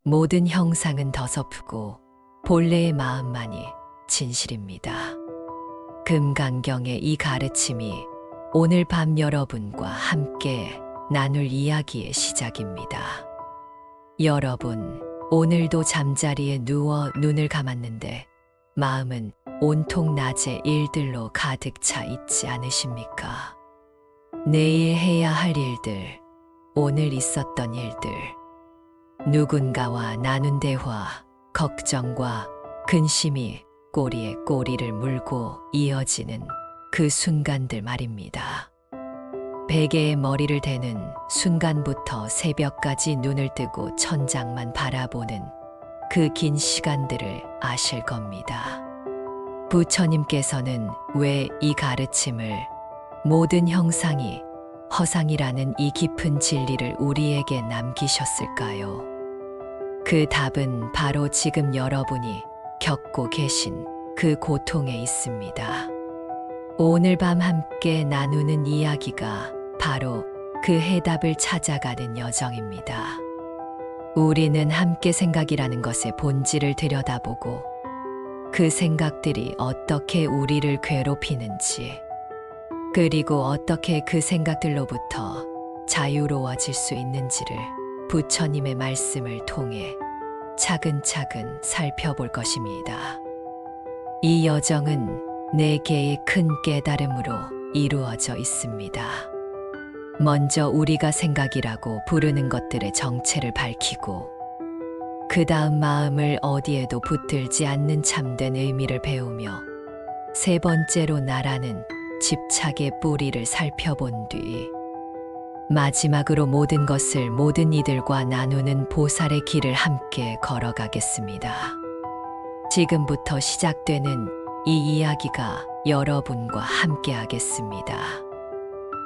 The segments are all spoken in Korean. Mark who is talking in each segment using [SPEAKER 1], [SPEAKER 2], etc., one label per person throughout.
[SPEAKER 1] 모든 형상은 더섭고 본래의 마음만이 진실입니다. 금강경의 이 가르침이 오늘 밤 여러분과 함께 나눌 이야기의 시작입니다. 여러분, 오늘도 잠자리에 누워 눈을 감았는데 마음은 온통 낮의 일들로 가득 차 있지 않으십니까? 내일 해야 할 일들, 오늘 있었던 일들, 누군가와 나눈 대화, 걱정과 근심이 꼬리에 꼬리를 물고 이어지는 그 순간들 말입니다. 베개에 머리를 대는 순간부터 새벽까지 눈을 뜨고 천장만 바라보는 그 긴 시간들을 아실 겁니다. 부처님께서는 왜 이 가르침을 모든 형상이 허상이라는 이 깊은 진리를 우리에게 남기셨을까요? 그 답은 바로 지금 여러분이 겪고 계신 그 고통에 있습니다. 오늘 밤 함께 나누는 이야기가 바로 그 해답을 찾아가는 여정입니다. 우리는 함께 생각이라는 것의 본질을 들여다보고 그 생각들이 어떻게 우리를 괴롭히는지, 그리고 어떻게 그 생각들로부터 자유로워질 수 있는지를 부처님의 말씀을 통해 차근차근 살펴볼 것입니다. 이 여정은 네 개의 큰 깨달음으로 이루어져 있습니다. 먼저 우리가 생각이라고 부르는 것들의 정체를 밝히고, 그 다음 마음을 어디에도 붙들지 않는 참된 의미를 배우며, 세 번째로 나라는 집착의 뿌리를 살펴본 뒤, 마지막으로 모든 것을 모든 이들과 나누는 보살의 길을 함께 걸어가겠습니다. 지금부터 시작되는 이 이야기가 여러분과 함께 하겠습니다.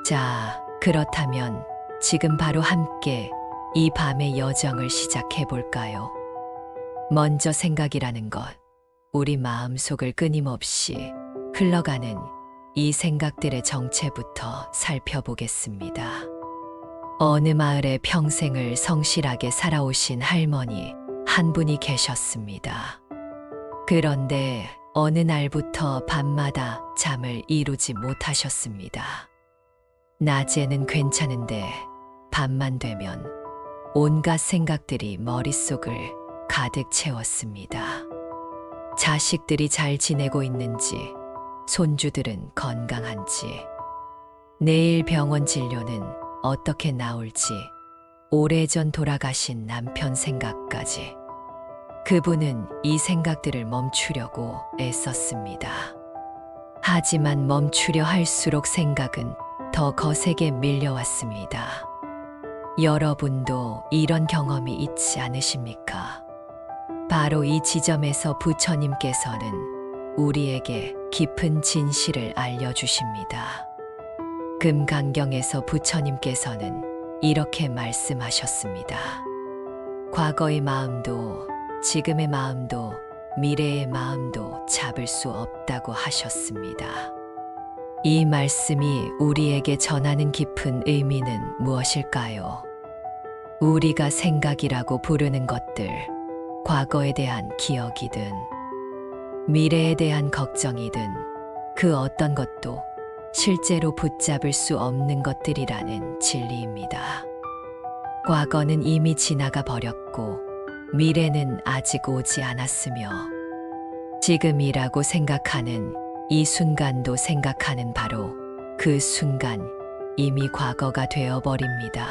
[SPEAKER 1] 자, 그렇다면 지금 바로 함께 이 밤의 여정을 시작해 볼까요? 먼저 생각이라는 것, 우리 마음속을 끊임없이 흘러가는 이 생각들의 정체부터 살펴보겠습니다. 어느 마을에 평생을 성실하게 살아오신 할머니 한 분이 계셨습니다. 그런데 어느 날부터 밤마다 잠을 이루지 못하셨습니다. 낮에는 괜찮은데 밤만 되면 온갖 생각들이 머릿속을 가득 채웠습니다. 자식들이 잘 지내고 있는지, 손주들은 건강한지, 내일 병원 진료는 어떻게 나올지, 오래전 돌아가신 남편 생각까지. 그분은 이 생각들을 멈추려고 애썼습니다. 하지만 멈추려 할수록 생각은 더 거세게 밀려왔습니다. 여러분도 이런 경험이 있지 않으십니까? 바로 이 지점에서 부처님께서는 우리에게 깊은 진실을 알려주십니다. 금강경에서 부처님께서는 이렇게 말씀하셨습니다. 과거의 마음도 지금의 마음도 미래의 마음도 잡을 수 없다고 하셨습니다. 이 말씀이 우리에게 전하는 깊은 의미는 무엇일까요? 우리가 생각이라고 부르는 것들, 과거에 대한 기억이든 미래에 대한 걱정이든 그 어떤 것도 실제로 붙잡을 수 없는 것들이라는 진리입니다. 과거는 이미 지나가 버렸고 미래는 아직 오지 않았으며, 지금이라고 생각하는 이 순간도 생각하는 바로 그 순간 이미 과거가 되어버립니다.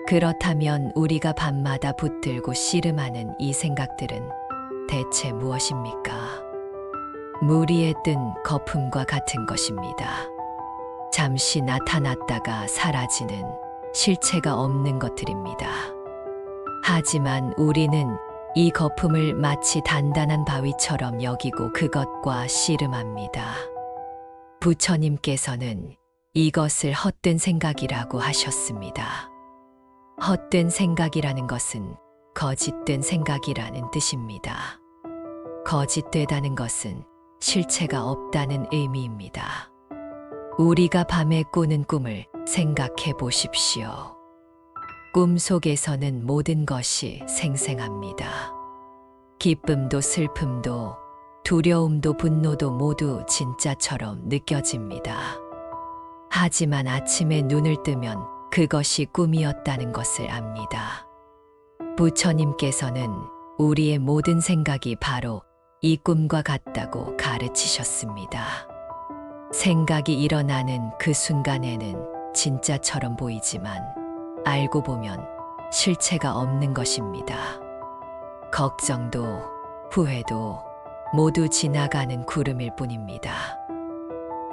[SPEAKER 1] 그렇다면 우리가 밤마다 붙들고 씨름하는 이 생각들은 대체 무엇입니까? 물 위에 뜬 거품과 같은 것입니다. 잠시 나타났다가 사라지는 실체가 없는 것들입니다. 하지만 우리는 이 거품을 마치 단단한 바위처럼 여기고 그것과 씨름합니다. 부처님께서는 이것을 헛된 생각이라고 하셨습니다. 헛된 생각이라는 것은 거짓된 생각이라는 뜻입니다. 거짓되다는 것은 실체가 없다는 의미입니다. 우리가 밤에 꾸는 꿈을 생각해 보십시오. 꿈 속에서는 모든 것이 생생합니다. 기쁨도 슬픔도 두려움도 분노도 모두 진짜처럼 느껴집니다. 하지만 아침에 눈을 뜨면 그것이 꿈이었다는 것을 압니다. 부처님께서는 우리의 모든 생각이 바로 이 꿈과 같다고 가르치셨습니다. 생각이 일어나는 그 순간에는 진짜처럼 보이지만 알고 보면 실체가 없는 것입니다. 걱정도 후회도 모두 지나가는 구름일 뿐입니다.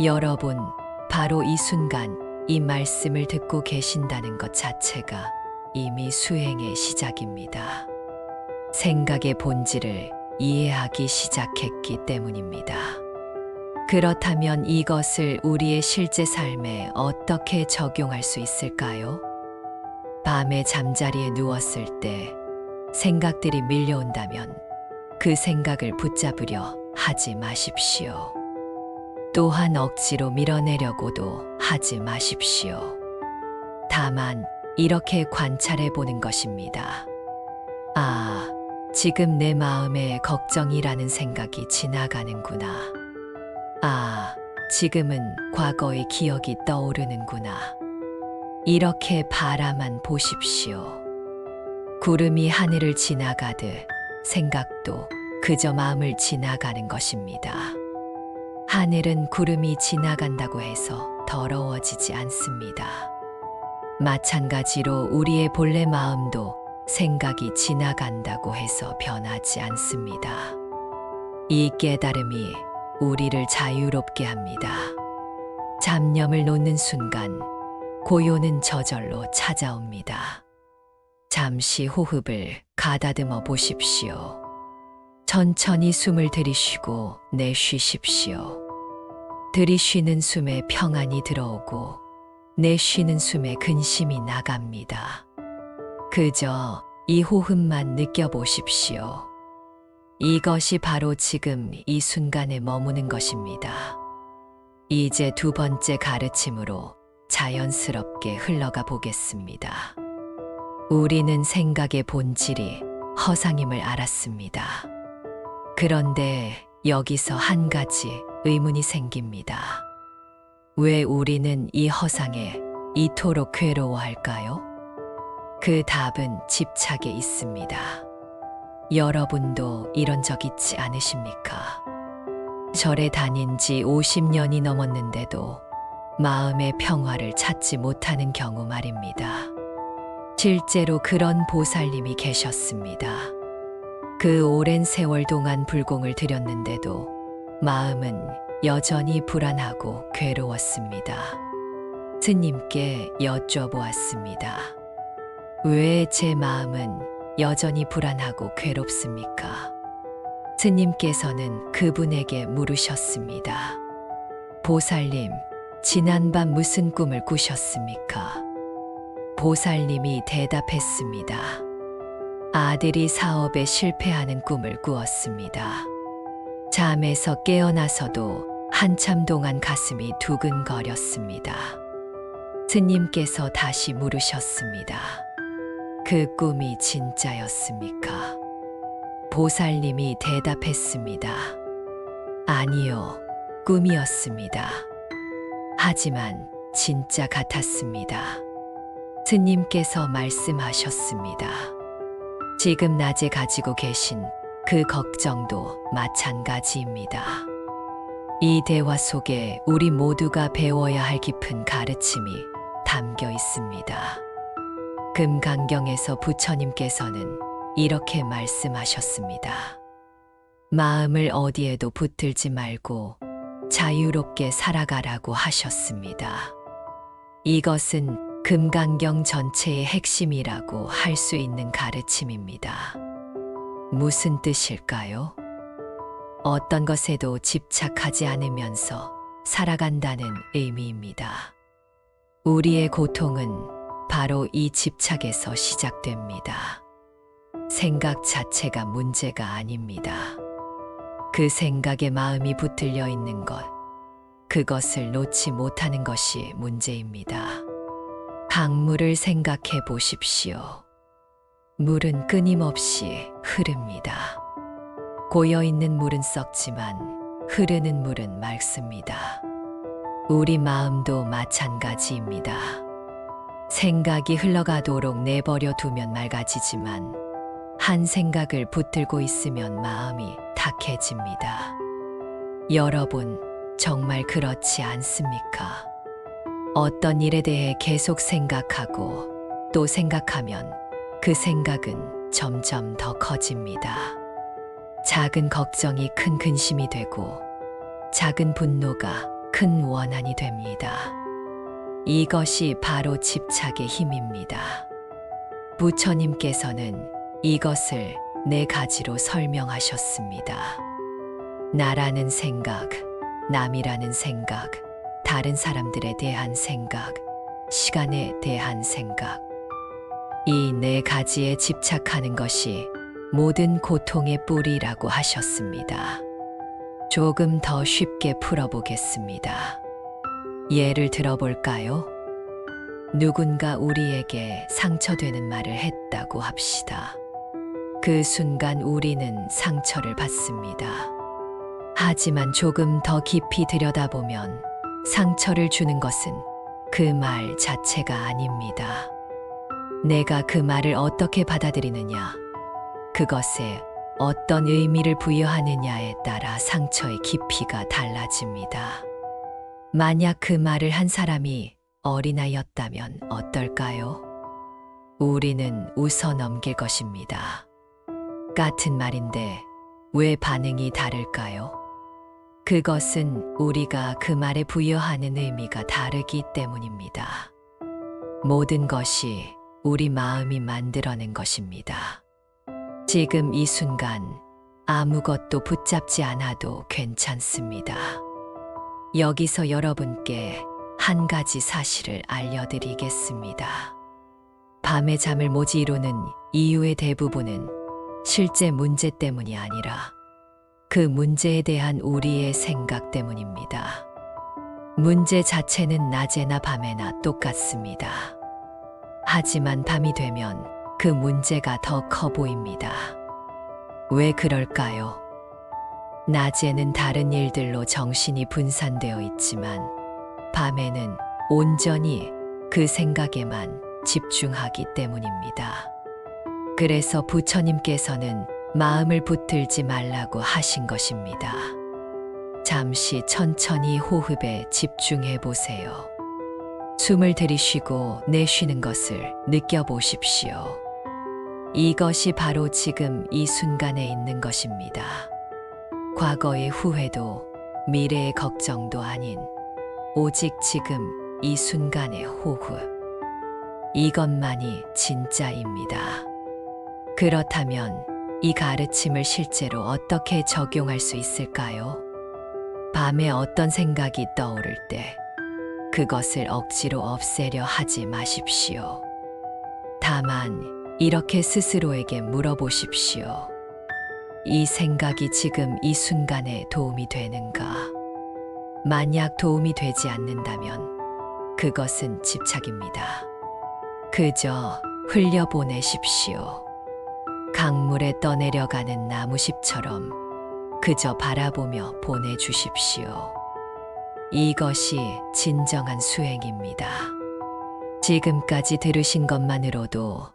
[SPEAKER 1] 여러분, 바로 이 순간 이 말씀을 듣고 계신다는 것 자체가 이미 수행의 시작입니다. 생각의 본질을 이해하기 시작했기 때문입니다. 그렇다면 이것을 우리의 실제 삶에 어떻게 적용할 수 있을까요? 밤에 잠자리에 누웠을 때 생각들이 밀려온다면 그 생각을 붙잡으려 하지 마십시오. 또한 억지로 밀어내려고도 하지 마십시오. 다만 이렇게 관찰해 보는 것입니다. 아, 지금 내 마음에 걱정이라는 생각이 지나가는구나. 아, 지금은 과거의 기억이 떠오르는구나. 이렇게 바라만 보십시오. 구름이 하늘을 지나가듯 생각도 그저 마음을 지나가는 것입니다. 하늘은 구름이 지나간다고 해서 더러워지지 않습니다. 마찬가지로 우리의 본래 마음도 생각이 지나간다고 해서 변하지 않습니다. 이 깨달음이 우리를 자유롭게 합니다. 잡념을 놓는 순간 고요는 저절로 찾아옵니다. 잠시 호흡을 가다듬어 보십시오. 천천히 숨을 들이쉬고 내쉬십시오. 들이쉬는 숨에 평안이 들어오고 내쉬는 숨에 근심이 나갑니다. 그저 이 호흡만 느껴보십시오. 이것이 바로 지금 이 순간에 머무는 것입니다. 이제 두 번째 가르침으로 자연스럽게 흘러가 보겠습니다. 우리는 생각의 본질이 허상임을 알았습니다. 그런데 여기서 한 가지 의문이 생깁니다. 왜 우리는 이 허상에 이토록 괴로워할까요? 그 답은 집착에 있습니다. 여러분도 이런 적 있지 않으십니까? 절에 다닌 지 50년이 넘었는데도 마음의 평화를 찾지 못하는 경우 말입니다. 실제로 그런 보살님이 계셨습니다. 그 오랜 세월 동안 불공을 드렸는데도 마음은 여전히 불안하고 괴로웠습니다. 스님께 여쭤보았습니다. 왜 제 마음은 여전히 불안하고 괴롭습니까? 스님께서는 그분에게 물으셨습니다. 보살님, 지난밤 무슨 꿈을 꾸셨습니까? 보살님이 대답했습니다. 아들이 사업에 실패하는 꿈을 꾸었습니다. 잠에서 깨어나서도 한참 동안 가슴이 두근거렸습니다. 스님께서 다시 물으셨습니다. 그 꿈이 진짜였습니까? 보살님이 대답했습니다. 아니요, 꿈이었습니다. 하지만 진짜 같았습니다. 스님께서 말씀하셨습니다. 지금 낮에 가지고 계신 그 걱정도 마찬가지입니다. 이 대화 속에 우리 모두가 배워야 할 깊은 가르침이 담겨 있습니다. 금강경에서 부처님께서는 이렇게 말씀하셨습니다. 마음을 어디에도 붙들지 말고 자유롭게 살아가라고 하셨습니다. 이것은 금강경 전체의 핵심이라고 할 수 있는 가르침입니다. 무슨 뜻일까요? 어떤 것에도 집착하지 않으면서 살아간다는 의미입니다. 우리의 고통은 바로 이 집착에서 시작됩니다. 생각 자체가 문제가 아닙니다. 그 생각에 마음이 붙들려 있는 것, 그것을 놓지 못하는 것이 문제입니다. 강물을 생각해 보십시오. 물은 끊임없이 흐릅니다. 고여있는 물은 썩지만 흐르는 물은 맑습니다. 우리 마음도 마찬가지입니다. 생각이 흘러가도록 내버려 두면 맑아지지만 한 생각을 붙들고 있으면 마음이 탁해집니다. 여러분, 정말 그렇지 않습니까? 어떤 일에 대해 계속 생각하고 또 생각하면 그 생각은 점점 더 커집니다. 작은 걱정이 큰 근심이 되고 작은 분노가 큰 원한이 됩니다. 이것이 바로 집착의 힘입니다. 부처님께서는 이것을 4가지로 설명하셨습니다. 나라는 생각, 남이라는 생각, 다른 사람들에 대한 생각, 시간에 대한 생각. 이 4가지에 집착하는 것이 모든 고통의 뿌리라고 하셨습니다. 조금 더 쉽게 풀어보겠습니다. 예를 들어볼까요? 누군가 우리에게 상처되는 말을 했다고 합시다. 그 순간 우리는 상처를 받습니다. 하지만 조금 더 깊이 들여다보면 상처를 주는 것은 그 말 자체가 아닙니다. 내가 그 말을 어떻게 받아들이느냐, 그것에 어떤 의미를 부여하느냐에 따라 상처의 깊이가 달라집니다. 만약 그 말을 한 사람이 어린아이였다면 어떨까요? 우리는 웃어 넘길 것입니다. 같은 말인데 왜 반응이 다를까요? 그것은 우리가 그 말에 부여하는 의미가 다르기 때문입니다. 모든 것이 우리 마음이 만들어낸 것입니다. 지금 이 순간 아무것도 붙잡지 않아도 괜찮습니다. 여기서 여러분께 한 가지 사실을 알려드리겠습니다. 밤에 잠을 못 이루는 이유의 대부분은 실제 문제 때문이 아니라 그 문제에 대한 우리의 생각 때문입니다. 문제 자체는 낮에나 밤에나 똑같습니다. 하지만 밤이 되면 그 문제가 더 커 보입니다. 왜 그럴까요? 낮에는 다른 일들로 정신이 분산되어 있지만 밤에는 온전히 그 생각에만 집중하기 때문입니다. 그래서 부처님께서는 마음을 붙들지 말라고 하신 것입니다. 잠시 천천히 호흡에 집중해 보세요. 숨을 들이쉬고 내쉬는 것을 느껴보십시오. 이것이 바로 지금 이 순간에 있는 것입니다. 과거의 후회도 미래의 걱정도 아닌 오직 지금 이 순간의 호흡. 이것만이 진짜입니다. 그렇다면 이 가르침을 실제로 어떻게 적용할 수 있을까요? 밤에 어떤 생각이 떠오를 때 그것을 억지로 없애려 하지 마십시오. 다만 이렇게 스스로에게 물어보십시오. 이 생각이 지금 이 순간에 도움이 되는가? 만약 도움이 되지 않는다면 그것은 집착입니다. 그저 흘려보내십시오. 강물에 떠내려가는 나무잎처럼 그저 바라보며 보내주십시오. 이것이 진정한 수행입니다. 지금까지 들으신 것만으로도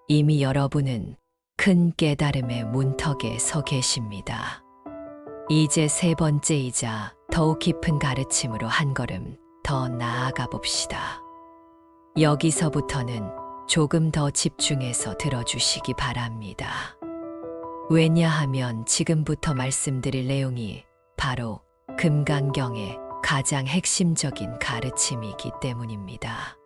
[SPEAKER 1] 이미 여러분은 큰 깨달음의 문턱에 서 계십니다. 이제 3번째이자 더욱 깊은 가르침으로 한 걸음 더 나아가 봅시다. 여기서부터는 조금 더 집중해서 들어주시기 바랍니다. 왜냐하면 지금부터 말씀드릴 내용이 바로 금강경의 가장 핵심적인 가르침이기 때문입니다.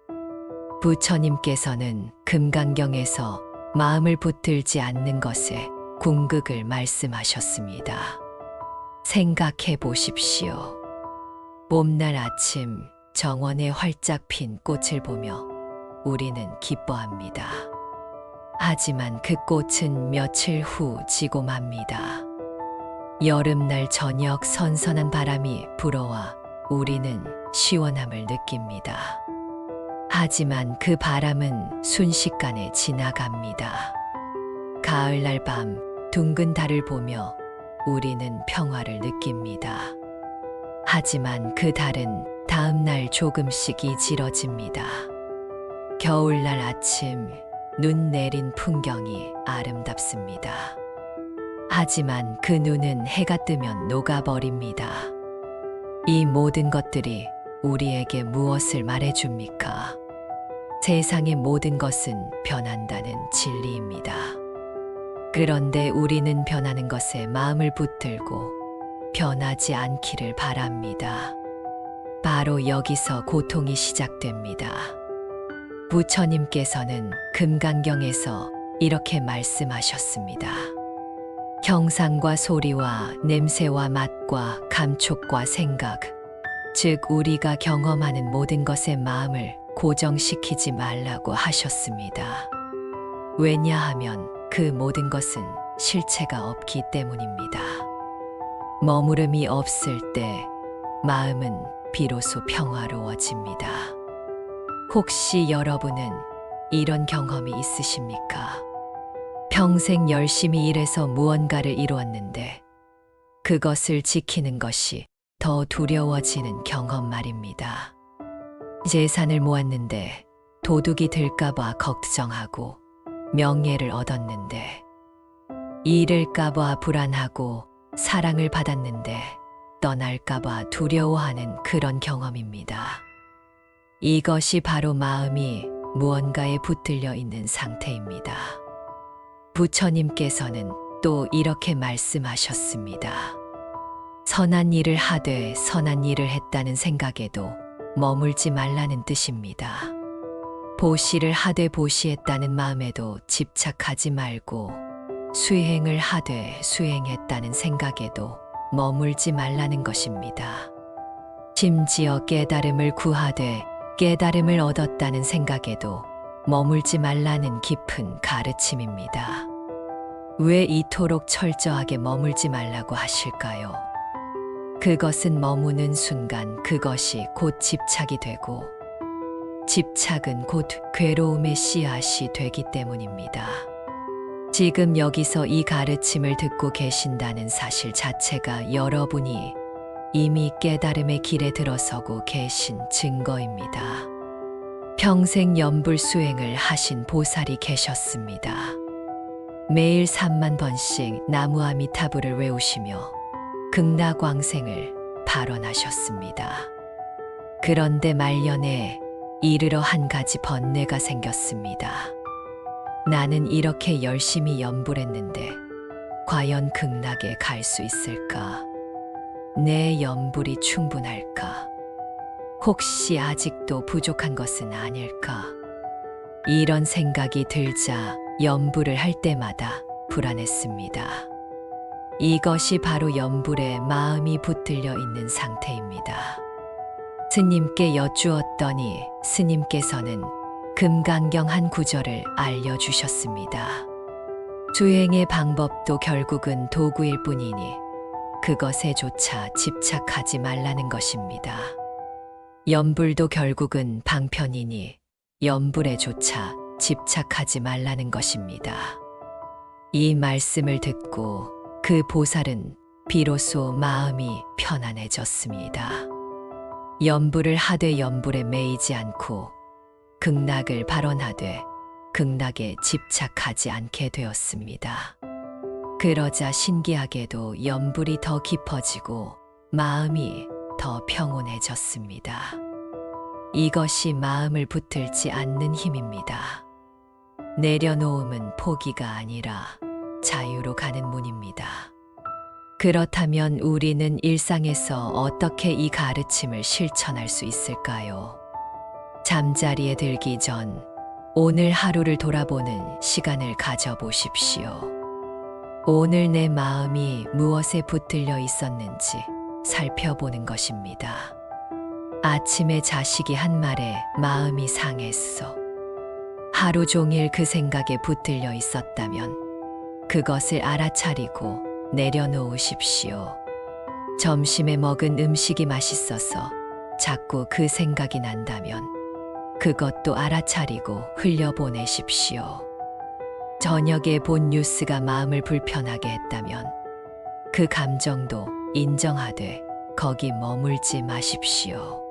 [SPEAKER 1] 부처님께서는 금강경에서 마음을 붙들지 않는 것에 궁극을 말씀하셨습니다. 생각해 보십시오. 봄날 아침 정원에 활짝 핀 꽃을 보며 우리는 기뻐합니다. 하지만 그 꽃은 며칠 후 지고 맙니다. 여름날 저녁 선선한 바람이 불어와 우리는 시원함을 느낍니다. 하지만 그 바람은 순식간에 지나갑니다. 가을날 밤 둥근 달을 보며 우리는 평화를 느낍니다. 하지만 그 달은 다음날 조금씩 이질어집니다. 겨울날 아침, 눈 내린 풍경이 아름답습니다. 하지만 그 눈은 해가 뜨면 녹아버립니다. 이 모든 것들이 우리에게 무엇을 말해줍니까? 세상의 모든 것은 변한다는 진리입니다. 그런데 우리는 변하는 것에 마음을 붙들고 변하지 않기를 바랍니다. 바로 여기서 고통이 시작됩니다. 부처님께서는 금강경에서 이렇게 말씀하셨습니다. 형상과 소리와 냄새와 맛과 감촉과 생각, 즉 우리가 경험하는 모든 것에 마음을 고정시키지 말라고 하셨습니다. 왜냐하면 그 모든 것은 실체가 없기 때문입니다. 머무름이 없을 때 마음은 비로소 평화로워집니다. 혹시 여러분은 이런 경험이 있으십니까? 평생 열심히 일해서 무언가를 이루었는데 그것을 지키는 것이 더 두려워지는 경험 말입니다. 재산을 모았는데 도둑이 들까봐 걱정하고 명예를 얻었는데 잃을까봐 불안하고 사랑을 받았는데 떠날까봐 두려워하는 그런 경험입니다. 이것이 바로 마음이 무언가에 붙들려 있는 상태입니다. 부처님께서는 또 이렇게 말씀하셨습니다. 선한 일을 하되 선한 일을 했다는 생각에도 머물지 말라는 뜻입니다. 보시를 하되 보시했다는 마음에도 집착하지 말고 수행을 하되 수행했다는 생각에도 머물지 말라는 것입니다. 심지어 깨달음을 구하되 깨달음을 얻었다는 생각에도 머물지 말라는 깊은 가르침입니다. 왜 이토록 철저하게 머물지 말라고 하실까요? 그것은 머무는 순간 그것이 곧 집착이 되고 집착은 곧 괴로움의 씨앗이 되기 때문입니다. 지금 여기서 이 가르침을 듣고 계신다는 사실 자체가 여러분이 이미 깨달음의 길에 들어서고 계신 증거입니다. 평생 연불 수행을 하신 보살이 계셨습니다. 매일 3만 번씩 나무아미타불을 외우시며 극락왕생을 발언하셨습니다. 그런데 말년에 이르러 한 가지 번뇌가 생겼습니다. 나는 이렇게 열심히 연불했는데 과연 극락에 갈 수 있을까? 내 연불이 충분할까? 혹시 아직도 부족한 것은 아닐까? 이런 생각이 들자 연불을 할 때마다 불안했습니다. 이것이 바로 연불에 마음이 붙들려 있는 상태입니다. 스님께 여쭈었더니 스님께서는 금강경 한 구절을 알려주셨습니다. 수행의 방법도 결국은 도구일 뿐이니 그것에조차 집착하지 말라는 것입니다. 연불도 결국은 방편이니 연불에조차 집착하지 말라는 것입니다. 이 말씀을 듣고 그 보살은 비로소 마음이 편안해졌습니다. 연불을 하되 연불에 매이지 않고 극락을 발언하되 극락에 집착하지 않게 되었습니다. 그러자 신기하게도 연불이 더 깊어지고 마음이 더 평온해졌습니다. 이것이 마음을 붙들지 않는 힘입니다. 내려놓음은 포기가 아니라 자유로 가는 문입니다. 그렇다면 우리는 일상에서 어떻게 이 가르침을 실천할 수 있을까요? 잠자리에 들기 전 오늘 하루를 돌아보는 시간을 가져보십시오. 오늘 내 마음이 무엇에 붙들려 있었는지 살펴보는 것입니다. 아침에 자식이 한 말에 마음이 상했어. 하루 종일 그 생각에 붙들려 있었다면 그것을 알아차리고 내려놓으십시오. 점심에 먹은 음식이 맛있어서 자꾸 그 생각이 난다면 그것도 알아차리고 흘려보내십시오. 저녁에 본 뉴스가 마음을 불편하게 했다면 그 감정도 인정하되 거기 머물지 마십시오.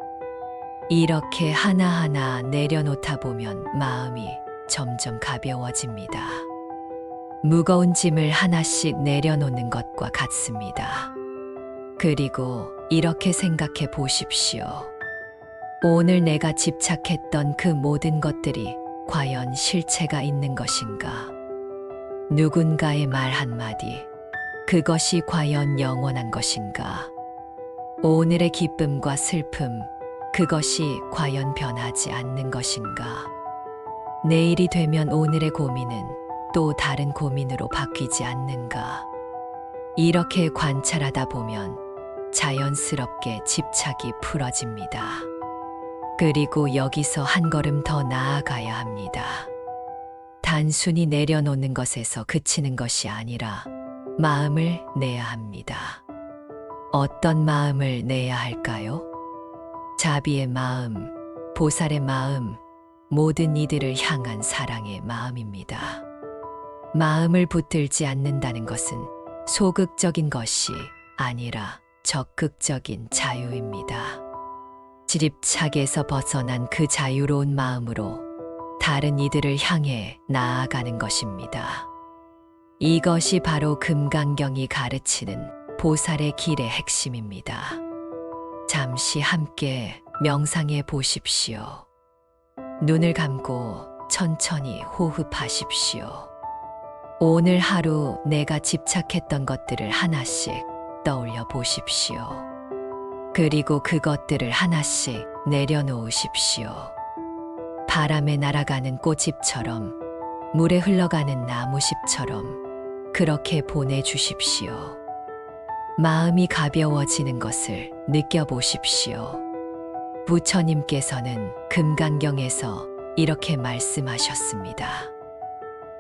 [SPEAKER 1] 이렇게 하나하나 내려놓다 보면 마음이 점점 가벼워집니다. 무거운 짐을 하나씩 내려놓는 것과 같습니다. 그리고 이렇게 생각해 보십시오. 오늘 내가 집착했던 그 모든 것들이 과연 실체가 있는 것인가? 누군가의 말 한마디, 그것이 과연 영원한 것인가? 오늘의 기쁨과 슬픔, 그것이 과연 변하지 않는 것인가? 내일이 되면 오늘의 고민은 또 다른 고민으로 바뀌지 않는가? 이렇게 관찰하다 보면 자연스럽게 집착이 풀어집니다. 그리고 여기서 한 걸음 더 나아가야 합니다. 단순히 내려놓는 것에서 그치는 것이 아니라 마음을 내야 합니다. 어떤 마음을 내야 할까요? 자비의 마음, 보살의 마음, 모든 이들을 향한 사랑의 마음입니다. 마음을 붙들지 않는다는 것은 소극적인 것이 아니라 적극적인 자유입니다. 집착에서 벗어난 그 자유로운 마음으로 다른 이들을 향해 나아가는 것입니다. 이것이 바로 금강경이 가르치는 보살의 길의 핵심입니다. 잠시 함께 명상해 보십시오. 눈을 감고 천천히 호흡하십시오. 오늘 하루 내가 집착했던 것들을 하나씩 떠올려 보십시오. 그리고 그것들을 하나씩 내려놓으십시오. 바람에 날아가는 꽃잎처럼, 물에 흘러가는 나무잎처럼 그렇게 보내주십시오. 마음이 가벼워지는 것을 느껴보십시오. 부처님께서는 금강경에서 이렇게 말씀하셨습니다.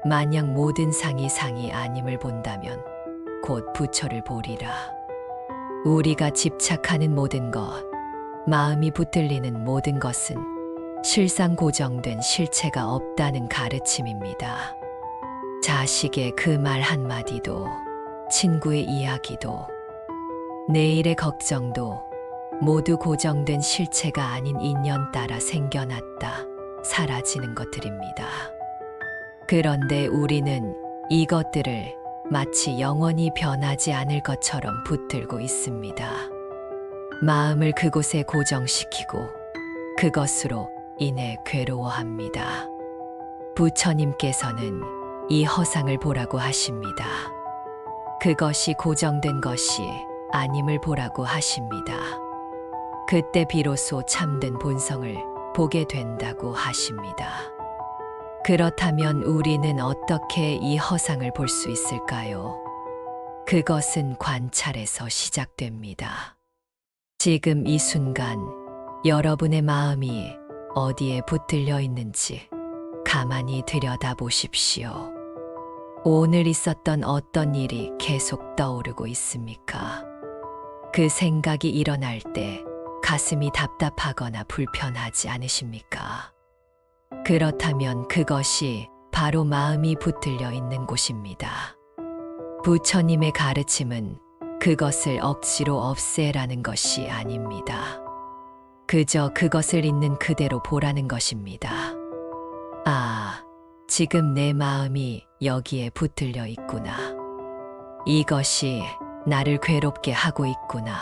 [SPEAKER 1] 만약 모든 상이 상이 아님을 본다면 곧 부처를 보리라. 우리가 집착하는 모든 것, 마음이 붙들리는 모든 것은 실상 고정된 실체가 없다는 가르침입니다. 자식의 그 말 한마디도, 친구의 이야기도, 내일의 걱정도 모두 고정된 실체가 아닌 인연 따라 생겨났다, 사라지는 것들입니다. 그런데 우리는 이것들을 마치 영원히 변하지 않을 것처럼 붙들고 있습니다. 마음을 그곳에 고정시키고 그것으로 인해 괴로워합니다. 부처님께서는 이 허상을 보라고 하십니다. 그것이 고정된 것이 아님을 보라고 하십니다. 그때 비로소 참된 본성을 보게 된다고 하십니다. 그렇다면 우리는 어떻게 이 허상을 볼 수 있을까요? 그것은 관찰에서 시작됩니다. 지금 이 순간 여러분의 마음이 어디에 붙들려 있는지 가만히 들여다보십시오. 오늘 있었던 어떤 일이 계속 떠오르고 있습니까? 그 생각이 일어날 때 가슴이 답답하거나 불편하지 않으십니까? 그렇다면 그것이 바로 마음이 붙들려 있는 곳입니다. 부처님의 가르침은 그것을 억지로 없애라는 것이 아닙니다. 그저 그것을 있는 그대로 보라는 것입니다. 아, 지금 내 마음이 여기에 붙들려 있구나. 이것이 나를 괴롭게 하고 있구나.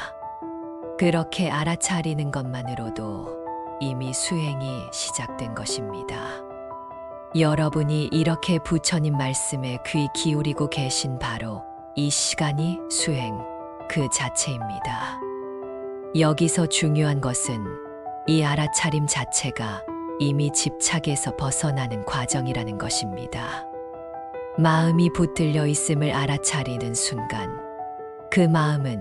[SPEAKER 1] 그렇게 알아차리는 것만으로도 이미 수행이 시작된 것입니다. 여러분이 이렇게 부처님 말씀에 귀 기울이고 계신 바로 이 시간이 수행 그 자체입니다. 여기서 중요한 것은 이 알아차림 자체가 이미 집착에서 벗어나는 과정이라는 것입니다. 마음이 붙들려 있음을 알아차리는 순간 그 마음은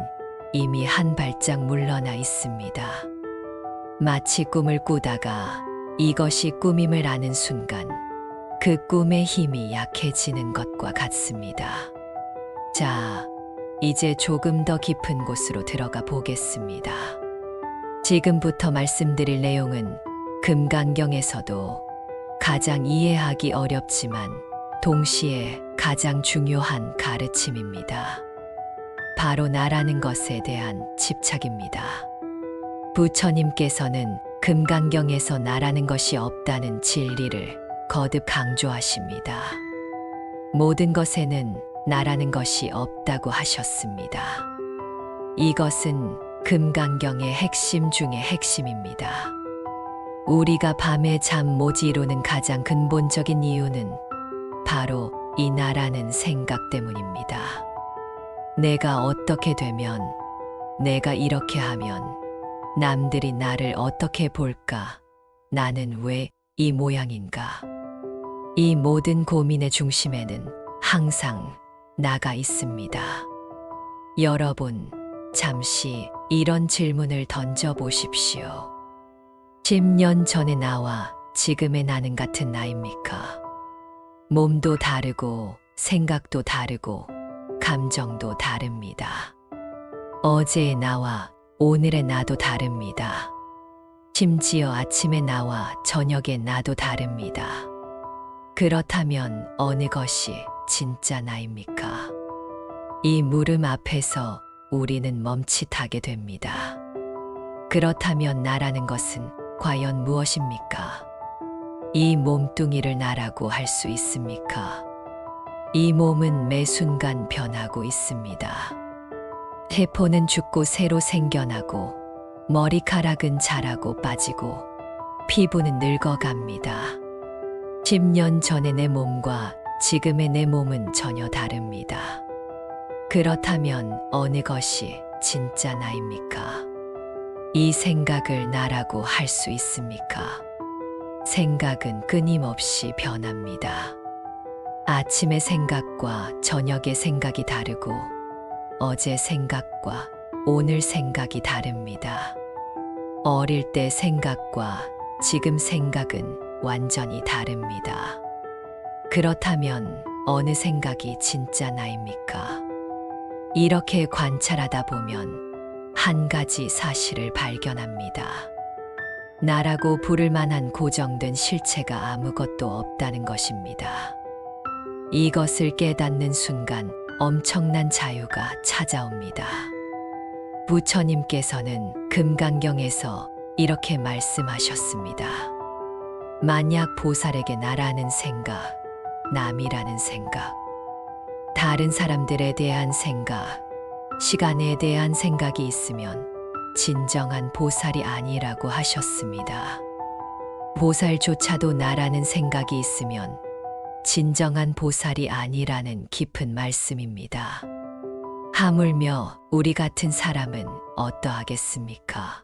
[SPEAKER 1] 이미 한 발짝 물러나 있습니다. 마치 꿈을 꾸다가 이것이 꿈임을 아는 순간 그 꿈의 힘이 약해지는 것과 같습니다. 자, 이제 조금 더 깊은 곳으로 들어가 보겠습니다. 지금부터 말씀드릴 내용은 금강경에서도 가장 이해하기 어렵지만 동시에 가장 중요한 가르침입니다. 바로 나라는 것에 대한 집착입니다. 부처님께서는 금강경에서 나라는 것이 없다는 진리를 거듭 강조하십니다. 모든 것에는 나라는 것이 없다고 하셨습니다. 이것은 금강경의 핵심 중의 핵심입니다. 우리가 밤에 잠 못 이루는 가장 근본적인 이유는 바로 이 나라는 생각 때문입니다. 내가 어떻게 되면, 내가 이렇게 하면 남들이 나를 어떻게 볼까? 나는 왜 이 모양인가? 이 모든 고민의 중심에는 항상 나가 있습니다. 여러분, 잠시 이런 질문을 던져보십시오. 10년 전의 나와 지금의 나는 같은 나입니까? 몸도 다르고 생각도 다르고 감정도 다릅니다. 어제의 나와 오늘의 나도 다릅니다. 심지어 아침의 나와 저녁의 나도 다릅니다. 그렇다면 어느 것이 진짜 나입니까? 이 물음 앞에서 우리는 멈칫하게 됩니다. 그렇다면 나라는 것은 과연 무엇입니까? 이 몸뚱이를 나라고 할 수 있습니까? 이 몸은 매 순간 변하고 있습니다. 세포는 죽고 새로 생겨나고 머리카락은 자라고 빠지고 피부는 늙어갑니다. 10년 전의 내 몸과 지금의 내 몸은 전혀 다릅니다. 그렇다면 어느 것이 진짜 나입니까? 이 생각을 나라고 할 수 있습니까? 생각은 끊임없이 변합니다. 아침의 생각과 저녁의 생각이 다르고 어제 생각과 오늘 생각이 다릅니다. 어릴 때 생각과 지금 생각은 완전히 다릅니다. 그렇다면 어느 생각이 진짜 나입니까? 이렇게 관찰하다 보면 한 가지 사실을 발견합니다. 나라고 부를 만한 고정된 실체가 아무것도 없다는 것입니다. 이것을 깨닫는 순간 엄청난 자유가 찾아옵니다. 부처님께서는 금강경에서 이렇게 말씀하셨습니다. 만약 보살에게 나라는 생각, 남이라는 생각, 다른 사람들에 대한 생각, 시간에 대한 생각이 있으면 진정한 보살이 아니라고 하셨습니다. 보살조차도 나라는 생각이 있으면 진정한 보살이 아니라는 깊은 말씀입니다. 하물며 우리 같은 사람은 어떠하겠습니까?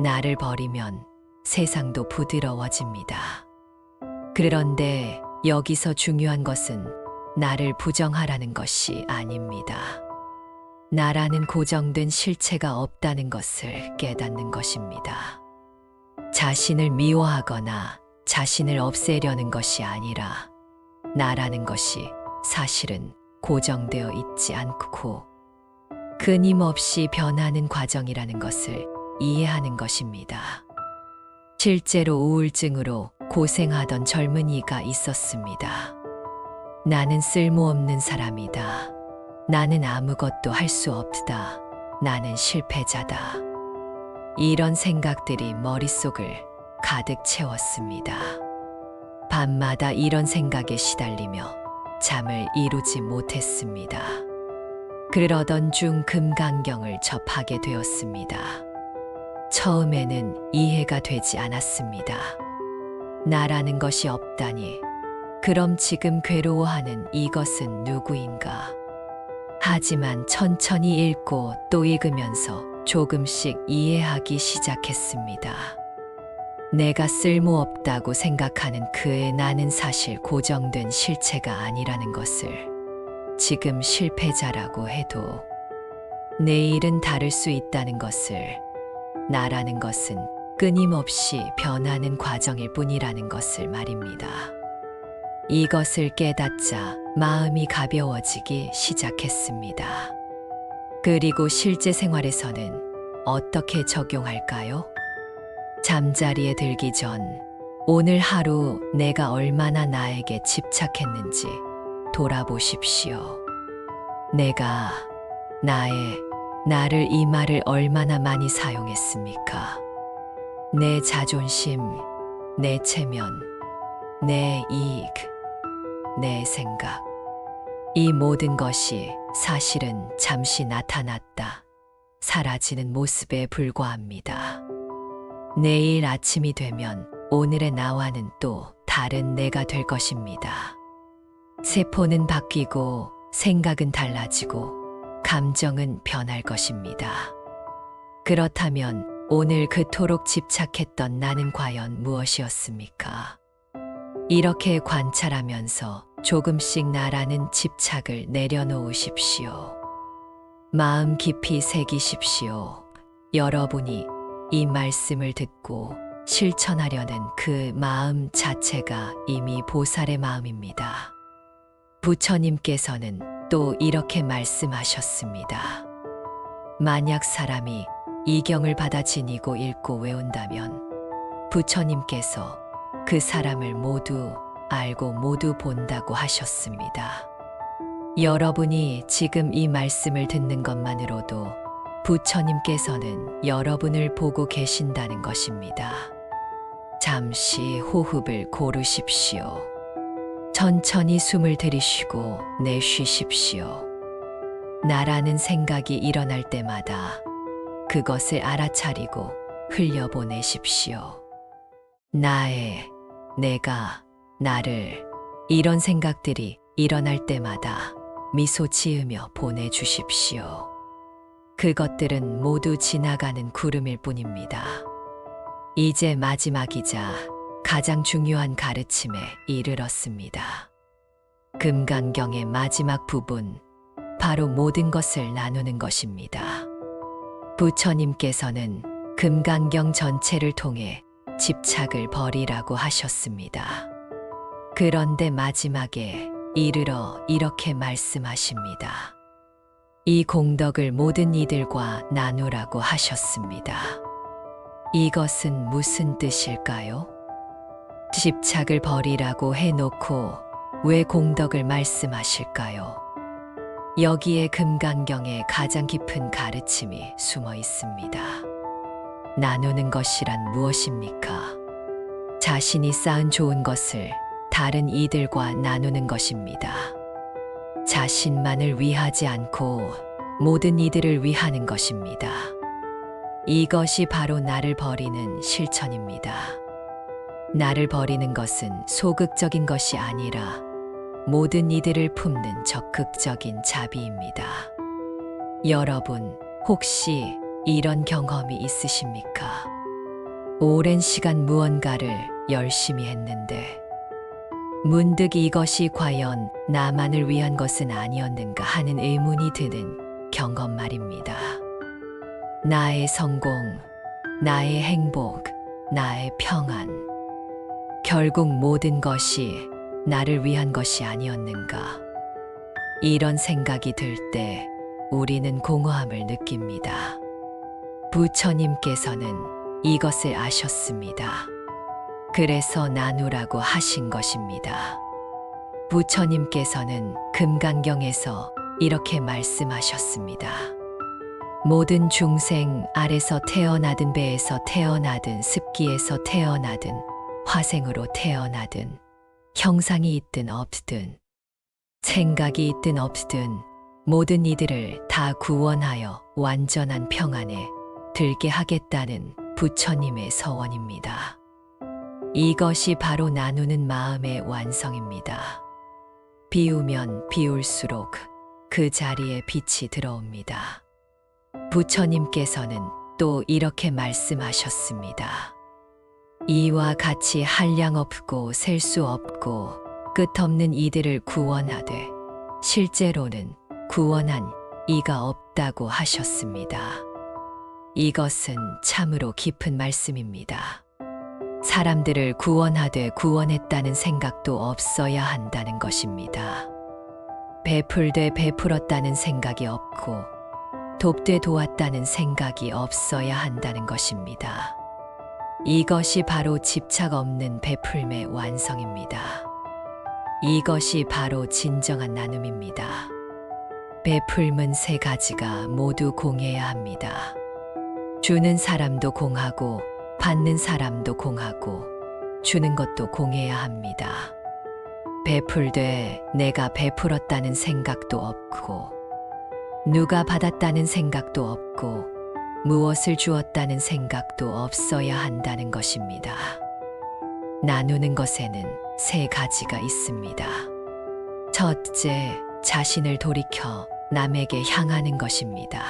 [SPEAKER 1] 나를 버리면 세상도 부드러워집니다. 그런데 여기서 중요한 것은 나를 부정하라는 것이 아닙니다. 나라는 고정된 실체가 없다는 것을 깨닫는 것입니다. 자신을 미워하거나 자신을 없애려는 것이 아니라 나라는 것이 사실은 고정되어 있지 않고 끊임없이 변하는 과정이라는 것을 이해하는 것입니다. 실제로 우울증으로 고생하던 젊은이가 있었습니다. 나는 쓸모없는 사람이다. 나는 아무것도 할 수 없다. 나는 실패자다. 이런 생각들이 머릿속을 가득 채웠습니다. 밤마다 이런 생각에 시달리며 잠을 이루지 못했습니다. 그러던 중 금강경을 접하게 되었습니다. 처음에는 이해가 되지 않았습니다. 나라는 것이 없다니, 그럼 지금 괴로워하는 이것은 누구인가? 하지만 천천히 읽고 또 읽으면서 조금씩 이해하기 시작했습니다. 내가 쓸모없다고 생각하는 그의 나는 사실 고정된 실체가 아니라는 것을, 지금 실패자라고 해도 내일은 다를 수 있다는 것을, 나라는 것은 끊임없이 변하는 과정일 뿐이라는 것을 말입니다. 이것을 깨닫자 마음이 가벼워지기 시작했습니다. 그리고 실제 생활에서는 어떻게 적용할까요? 잠자리에 들기 전 오늘 하루 내가 얼마나 나에게 집착했는지 돌아보십시오. 내가 나를 이 말을 얼마나 많이 사용했습니까? 내 자존심, 내 체면, 내 이익, 내 생각. 이 모든 것이 사실은 잠시 나타났다 사라지는 모습에 불과합니다. 내일 아침이 되면 오늘의 나와는 또 다른 내가 될 것입니다. 세포는 바뀌고 생각은 달라지고 감정은 변할 것입니다. 그렇다면 오늘 그토록 집착했던 나는 과연 무엇이었습니까? 이렇게 관찰하면서 조금씩 나라는 집착을 내려놓으십시오. 마음 깊이 새기십시오. 여러분이 이 말씀을 듣고 실천하려는 그 마음 자체가 이미 보살의 마음입니다. 부처님께서는 또 이렇게 말씀하셨습니다. 만약 사람이 이 경을 받아 지니고 읽고 외운다면 부처님께서 그 사람을 모두 알고 모두 본다고 하셨습니다. 여러분이 지금 이 말씀을 듣는 것만으로도 부처님께서는 여러분을 보고 계신다는 것입니다. 잠시 호흡을 고르십시오. 천천히 숨을 들이쉬고 내쉬십시오. 나라는 생각이 일어날 때마다 그것을 알아차리고 흘려보내십시오. 내가, 나를, 이런 생각들이 일어날 때마다 미소 지으며 보내주십시오. 그것들은 모두 지나가는 구름일 뿐입니다. 이제 마지막이자 가장 중요한 가르침에 이르렀습니다. 금강경의 마지막 부분, 바로 모든 것을 나누는 것입니다. 부처님께서는 금강경 전체를 통해 집착을 버리라고 하셨습니다. 그런데 마지막에 이르러 이렇게 말씀하십니다. 이 공덕을 모든 이들과 나누라고 하셨습니다. 이것은 무슨 뜻일까요? 집착을 버리라고 해놓고 왜 공덕을 말씀하실까요? 여기에 금강경의 가장 깊은 가르침이 숨어 있습니다. 나누는 것이란 무엇입니까? 자신이 쌓은 좋은 것을 다른 이들과 나누는 것입니다. 자신만을 위하지 않고 모든 이들을 위하는 것입니다. 이것이 바로 나를 버리는 실천입니다. 나를 버리는 것은 소극적인 것이 아니라 모든 이들을 품는 적극적인 자비입니다. 여러분, 혹시 이런 경험이 있으십니까? 오랜 시간 무언가를 열심히 했는데 문득 이것이 과연 나만을 위한 것은 아니었는가 하는 의문이 드는 경험 말입니다. 나의 성공, 나의 행복, 나의 평안. 결국 모든 것이 나를 위한 것이 아니었는가? 이런 생각이 들 때 우리는 공허함을 느낍니다. 부처님께서는 이것을 아셨습니다. 그래서 나누라고 하신 것입니다. 부처님께서는 금강경에서 이렇게 말씀하셨습니다. 모든 중생 아래서 태어나든 배에서 태어나든 습기에서 태어나든 화생으로 태어나든 형상이 있든 없든 생각이 있든 없든 모든 이들을 다 구원하여 완전한 평안에 들게 하겠다는 부처님의 서원입니다. 이것이 바로 나누는 마음의 완성입니다. 비우면 비울수록 그 자리에 빛이 들어옵니다. 부처님께서는 또 이렇게 말씀하셨습니다. 이와 같이 한량 없고 셀 수 없고 끝없는 이들을 구원하되 실제로는 구원한 이가 없다고 하셨습니다. 이것은 참으로 깊은 말씀입니다. 사람들을 구원하되 구원했다는 생각도 없어야 한다는 것입니다. 베풀되 베풀었다는 생각이 없고 돕되 도왔다는 생각이 없어야 한다는 것입니다. 이것이 바로 집착 없는 베풀매 완성입니다. 이것이 바로 진정한 나눔입니다. 베풀문 세 가지가 모두 공해야 합니다. 주는 사람도 공하고 받는 사람도 공하고 주는 것도 공해야 합니다. 베풀되 내가 베풀었다는 생각도 없고 누가 받았다는 생각도 없고 무엇을 주었다는 생각도 없어야 한다는 것입니다. 나누는 것에는 세 가지가 있습니다. 첫째, 자신을 돌이켜 남에게 향하는 것입니다.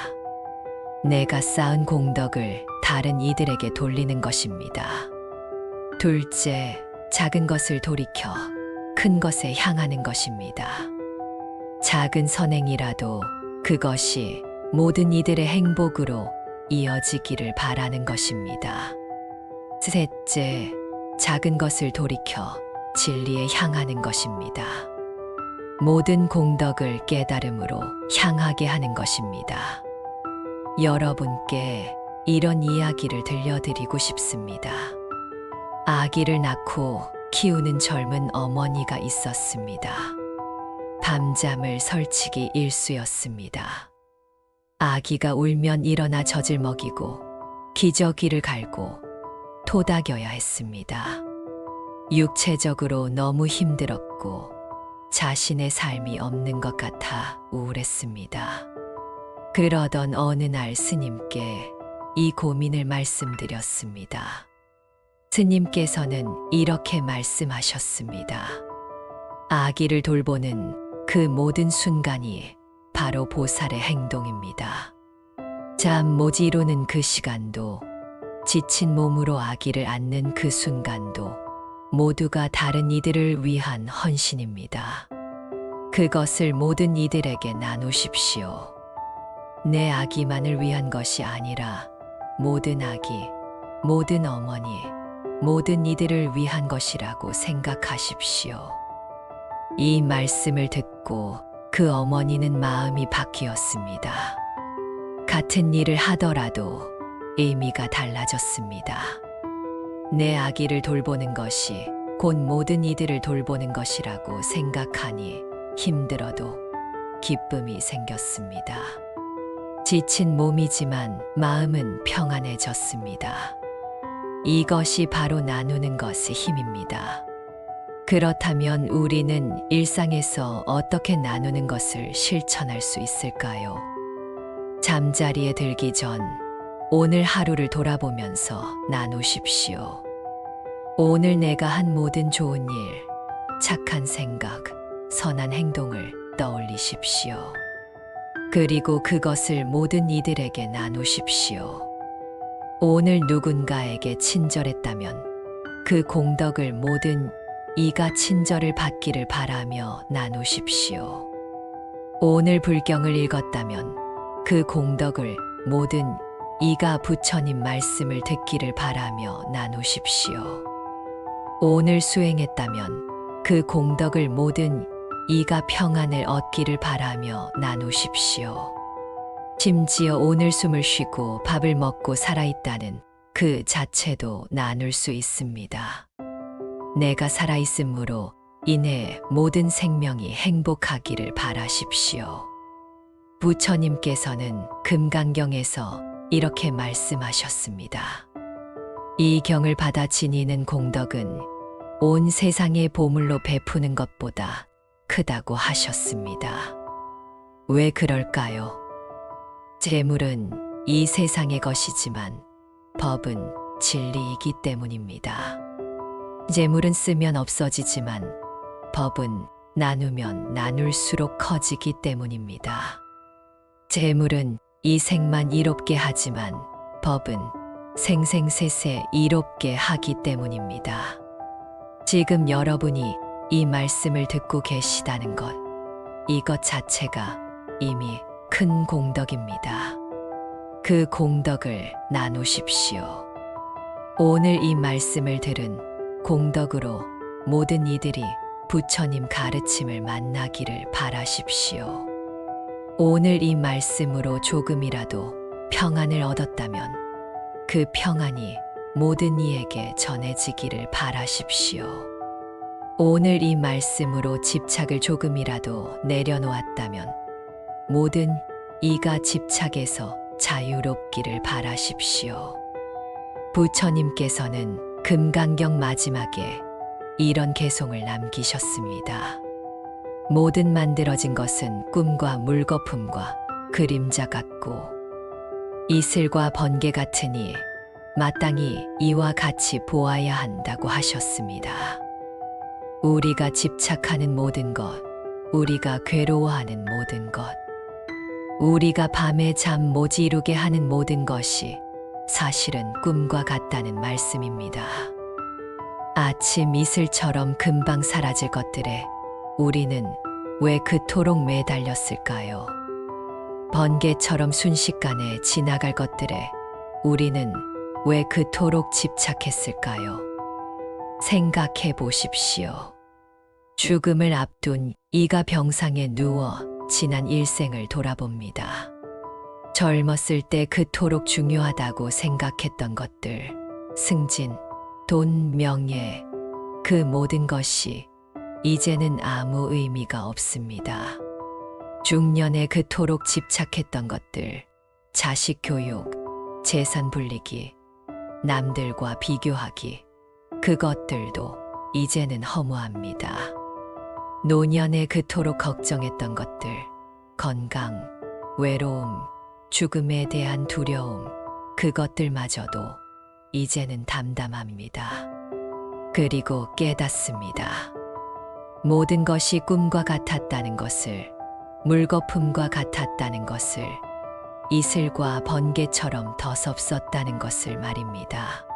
[SPEAKER 1] 내가 쌓은 공덕을 다른 이들에게 돌리는 것입니다. 둘째, 작은 것을 돌이켜 큰 것에 향하는 것입니다. 작은 선행이라도 그것이 모든 이들의 행복으로 이어지기를 바라는 것입니다. 셋째, 작은 것을 돌이켜 진리에 향하는 것입니다. 모든 공덕을 깨달음으로 향하게 하는 것입니다. 여러분께 이런 이야기를 들려드리고 싶습니다. 아기를 낳고 키우는 젊은 어머니가 있었습니다. 밤잠을 설치기 일쑤였습니다. 아기가 울면 일어나 젖을 먹이고 기저귀를 갈고 토닥여야 했습니다. 육체적으로 너무 힘들었고 자신의 삶이 없는 것 같아 우울했습니다. 그러던 어느 날 스님께 이 고민을 말씀드렸습니다. 스님께서는 이렇게 말씀하셨습니다. 아기를 돌보는 그 모든 순간이 바로 보살의 행동입니다. 잠 못 이루는 그 시간도, 지친 몸으로 아기를 안는 그 순간도 모두가 다른 이들을 위한 헌신입니다. 그것을 모든 이들에게 나누십시오. 내 아기만을 위한 것이 아니라 모든 아기, 모든 어머니, 모든 이들을 위한 것이라고 생각하십시오. 이 말씀을 듣고 그 어머니는 마음이 바뀌었습니다. 같은 일을 하더라도 의미가 달라졌습니다. 내 아기를 돌보는 것이 곧 모든 이들을 돌보는 것이라고 생각하니 힘들어도 기쁨이 생겼습니다. 지친 몸이지만 마음은 평안해졌습니다. 이것이 바로 나누는 것의 힘입니다. 그렇다면 우리는 일상에서 어떻게 나누는 것을 실천할 수 있을까요? 잠자리에 들기 전 오늘 하루를 돌아보면서 나누십시오. 오늘 내가 한 모든 좋은 일, 착한 생각, 선한 행동을 떠올리십시오. 그리고 그것을 모든 이들에게 나누십시오. 오늘 누군가에게 친절했다면 그 공덕을 모든 이가 친절을 받기를 바라며 나누십시오. 오늘 불경을 읽었다면 그 공덕을 모든 이가 부처님 말씀을 듣기를 바라며 나누십시오. 오늘 수행했다면 그 공덕을 모든 이가 평안을 얻기를 바라며 나누십시오. 심지어 오늘 숨을 쉬고 밥을 먹고 살아있다는 그 자체도 나눌 수 있습니다. 내가 살아있으므로 인해 모든 생명이 행복하기를 바라십시오. 부처님께서는 금강경에서 이렇게 말씀하셨습니다. 이 경을 받아 지니는 공덕은 온 세상의 보물로 베푸는 것보다 크다고 하셨습니다. 왜 그럴까요? 재물은 이 세상의 것이지만 법은 진리이기 때문입니다. 재물은 쓰면 없어지지만 법은 나누면 나눌수록 커지기 때문입니다. 재물은 이 생만 이롭게 하지만 법은 생생세세 이롭게 하기 때문입니다. 지금 여러분이 이 말씀을 듣고 계시다는 것, 이것 자체가 이미 큰 공덕입니다. 그 공덕을 나누십시오. 오늘 이 말씀을 들은 공덕으로 모든 이들이 부처님 가르침을 만나기를 바라십시오. 오늘 이 말씀으로 조금이라도 평안을 얻었다면 그 평안이 모든 이에게 전해지기를 바라십시오. 오늘 이 말씀으로 집착을 조금이라도 내려놓았다면 모든 이가 집착에서 자유롭기를 바라십시오. 부처님께서는 금강경 마지막에 이런 개송을 남기셨습니다. 모든 만들어진 것은 꿈과 물거품과 그림자 같고 이슬과 번개 같으니 마땅히 이와 같이 보아야 한다고 하셨습니다. 우리가 집착하는 모든 것, 우리가 괴로워하는 모든 것, 우리가 밤에 잠 못 이루게 하는 모든 것이 사실은 꿈과 같다는 말씀입니다. 아침 이슬처럼 금방 사라질 것들에 우리는 왜 그토록 매달렸을까요? 번개처럼 순식간에 지나갈 것들에 우리는 왜 그토록 집착했을까요? 생각해 보십시오. 죽음을 앞둔 이가 병상에 누워 지난 일생을 돌아봅니다. 젊었을 때 그토록 중요하다고 생각했던 것들, 승진, 돈, 명예, 그 모든 것이 이제는 아무 의미가 없습니다. 중년에 그토록 집착했던 것들, 자식 교육, 재산 불리기, 남들과 비교하기, 그것들도 이제는 허무합니다. 노년에 그토록 걱정했던 것들, 건강, 외로움, 죽음에 대한 두려움, 그것들마저도 이제는 담담합니다. 그리고 깨닫습니다. 모든 것이 꿈과 같았다는 것을, 물거품과 같았다는 것을, 이슬과 번개처럼 더섭었다는 것을 말입니다.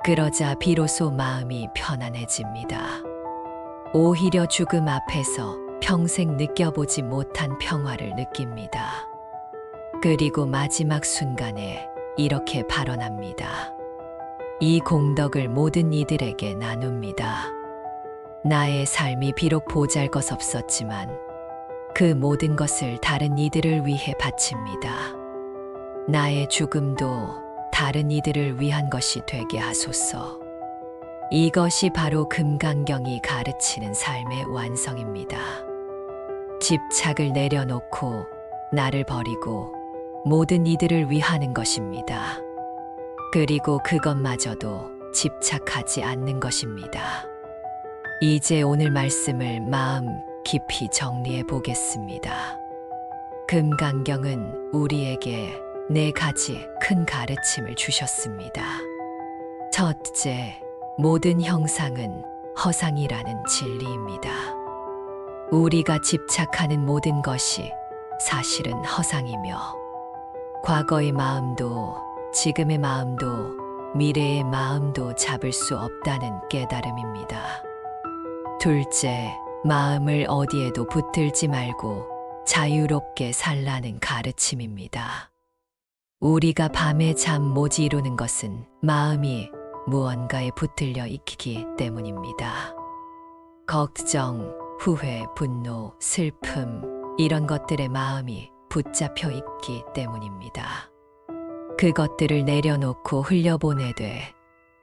[SPEAKER 1] 그러자 비로소 마음이 편안해집니다. 오히려 죽음 앞에서 평생 느껴보지 못한 평화를 느낍니다. 그리고 마지막 순간에 이렇게 발언합니다. 이 공덕을 모든 이들에게 나눕니다. 나의 삶이 비록 보잘것없었지만 그 모든 것을 다른 이들을 위해 바칩니다. 나의 죽음도 다른 이들을 위한 것이 되게 하소서. 이것이 바로 금강경이 가르치는 삶의 완성입니다. 집착을 내려놓고 나를 버리고 모든 이들을 위하는 것입니다. 그리고 그것마저도 집착하지 않는 것입니다. 이제 오늘 말씀을 마음 깊이 정리해 보겠습니다. 금강경은 우리에게 4가지 큰 가르침을 주셨습니다. 첫째, 모든 형상은 허상이라는 진리입니다. 우리가 집착하는 모든 것이 사실은 허상이며 과거의 마음도 지금의 마음도 미래의 마음도 잡을 수 없다는 깨달음입니다. 둘째, 마음을 어디에도 붙들지 말고 자유롭게 살라는 가르침입니다. 우리가 밤에 잠 못 이루는 것은 마음이 무언가에 붙들려 있기 때문입니다. 걱정, 후회, 분노, 슬픔, 이런 것들의 마음이 붙잡혀 있기 때문입니다. 그것들을 내려놓고 흘려보내되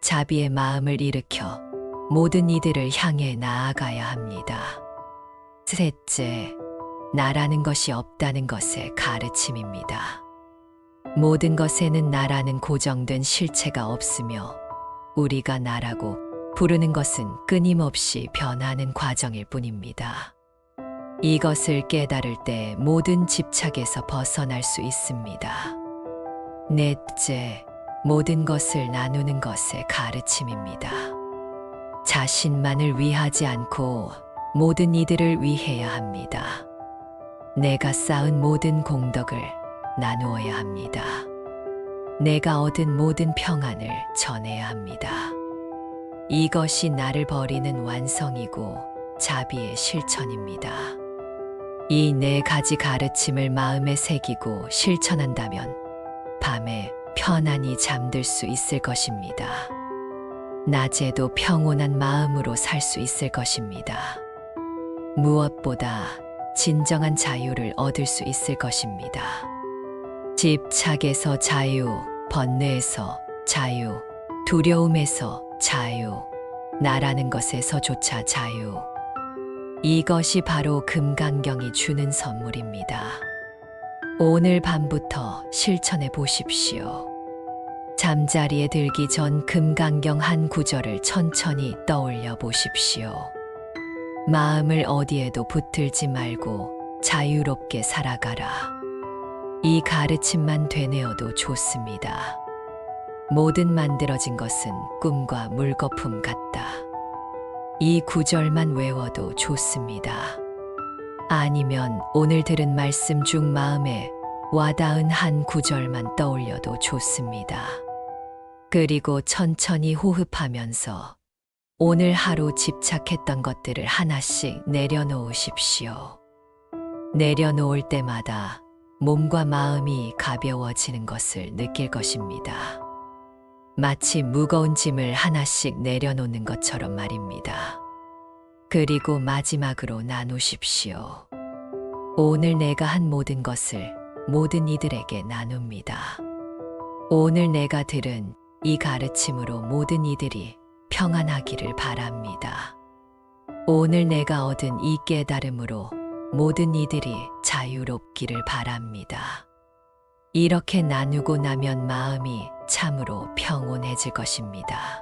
[SPEAKER 1] 자비의 마음을 일으켜 모든 이들을 향해 나아가야 합니다. 셋째, 나라는 것이 없다는 것의 가르침입니다. 모든 것에는 나라는 고정된 실체가 없으며 우리가 나라고 부르는 것은 끊임없이 변하는 과정일 뿐입니다. 이것을 깨달을 때 모든 집착에서 벗어날 수 있습니다. 넷째, 모든 것을 나누는 것의 가르침입니다. 자신만을 위하지 않고 모든 이들을 위해야 합니다. 내가 쌓은 모든 공덕을 나누어야 합니다. 내가 얻은 모든 평안을 전해야 합니다. 이것이 나를 버리는 완성이고 자비의 실천입니다. 이 4가지 가르침을 마음에 새기고 실천한다면 밤에 편안히 잠들 수 있을 것입니다. 낮에도 평온한 마음으로 살 수 있을 것입니다. 무엇보다 진정한 자유를 얻을 수 있을 것입니다. 집착에서 자유, 번뇌에서 자유, 두려움에서 자유, 나라는 것에서조차 자유. 이것이 바로 금강경이 주는 선물입니다. 오늘 밤부터 실천해 보십시오. 잠자리에 들기 전 금강경 한 구절을 천천히 떠올려 보십시오. 마음을 어디에도 붙들지 말고 자유롭게 살아가라. 이 가르침만 되뇌어도 좋습니다. 모든 만들어진 것은 꿈과 물거품 같다. 이 구절만 외워도 좋습니다. 아니면 오늘 들은 말씀 중 마음에 와닿은 한 구절만 떠올려도 좋습니다. 그리고 천천히 호흡하면서 오늘 하루 집착했던 것들을 하나씩 내려놓으십시오. 내려놓을 때마다 몸과 마음이 가벼워지는 것을 느낄 것입니다. 마치 무거운 짐을 하나씩 내려놓는 것처럼 말입니다. 그리고 마지막으로 나누십시오. 오늘 내가 한 모든 것을 모든 이들에게 나눕니다. 오늘 내가 들은 이 가르침으로 모든 이들이 평안하기를 바랍니다. 오늘 내가 얻은 이 깨달음으로 모든 이들이 자유롭기를 바랍니다. 이렇게 나누고 나면 마음이 참으로 평온해질 것입니다.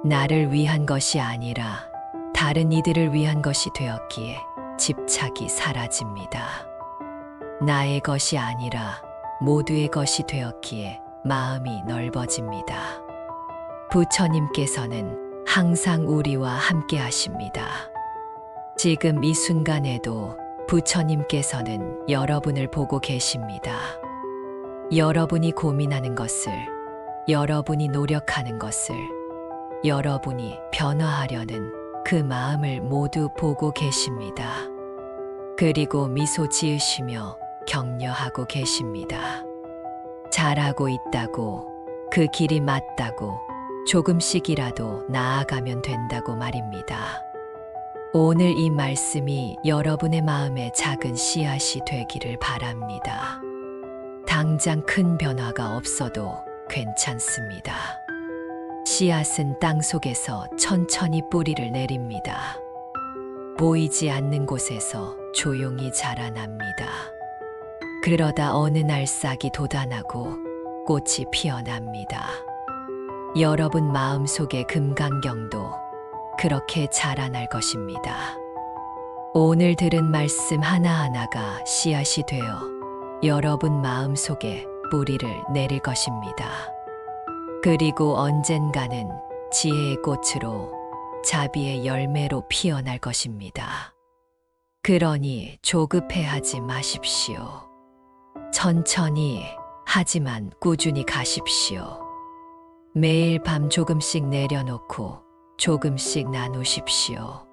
[SPEAKER 1] 나를 위한 것이 아니라 다른 이들을 위한 것이 되었기에 집착이 사라집니다. 나의 것이 아니라 모두의 것이 되었기에 마음이 넓어집니다. 부처님께서는 항상 우리와 함께 하십니다. 지금 이 순간에도 부처님께서는 여러분을 보고 계십니다. 여러분이 고민하는 것을, 여러분이 노력하는 것을, 여러분이 변화하려는 그 마음을 모두 보고 계십니다. 그리고 미소 지으시며 격려하고 계십니다. 잘하고 있다고, 그 길이 맞다고, 조금씩이라도 나아가면 된다고 말입니다. 오늘 이 말씀이 여러분의 마음에 작은 씨앗이 되기를 바랍니다. 당장 큰 변화가 없어도 괜찮습니다. 씨앗은 땅 속에서 천천히 뿌리를 내립니다. 보이지 않는 곳에서 조용히 자라납니다. 그러다 어느 날 싹이 돋아나고 꽃이 피어납니다. 여러분 마음속의 금강경도 그렇게 자라날 것입니다. 오늘 들은 말씀 하나하나가 씨앗이 되어 여러분 마음속에 뿌리를 내릴 것입니다. 그리고 언젠가는 지혜의 꽃으로 자비의 열매로 피어날 것입니다. 그러니 조급해하지 마십시오. 천천히 하지만 꾸준히 가십시오. 매일 밤 조금씩 내려놓고 조금씩 나누십시오.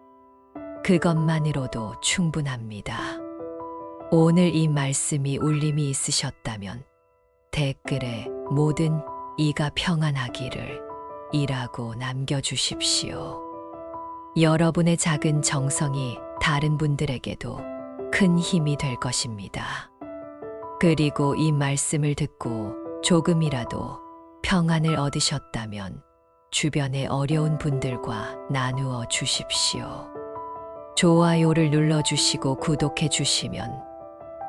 [SPEAKER 1] 그것만으로도 충분합니다. 오늘 이 말씀이 울림이 있으셨다면 댓글에 모든 이가 평안하기를 이라고 남겨주십시오. 여러분의 작은 정성이 다른 분들에게도 큰 힘이 될 것입니다. 그리고 이 말씀을 듣고 조금이라도 평안을 얻으셨다면 주변의 어려운 분들과 나누어 주십시오. 좋아요를 눌러주시고 구독해 주시면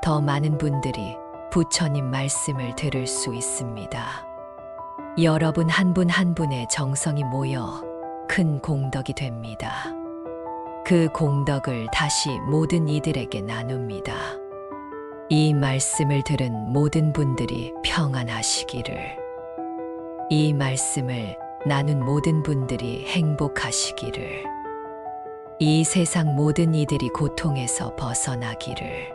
[SPEAKER 1] 더 많은 분들이 부처님 말씀을 들을 수 있습니다. 여러분 한 분 한 분의 정성이 모여 큰 공덕이 됩니다. 그 공덕을 다시 모든 이들에게 나눕니다. 이 말씀을 들은 모든 분들이 평안하시기를, 이 말씀을 나눈 모든 분들이 행복하시기를, 이 세상 모든 이들이 고통에서 벗어나기를,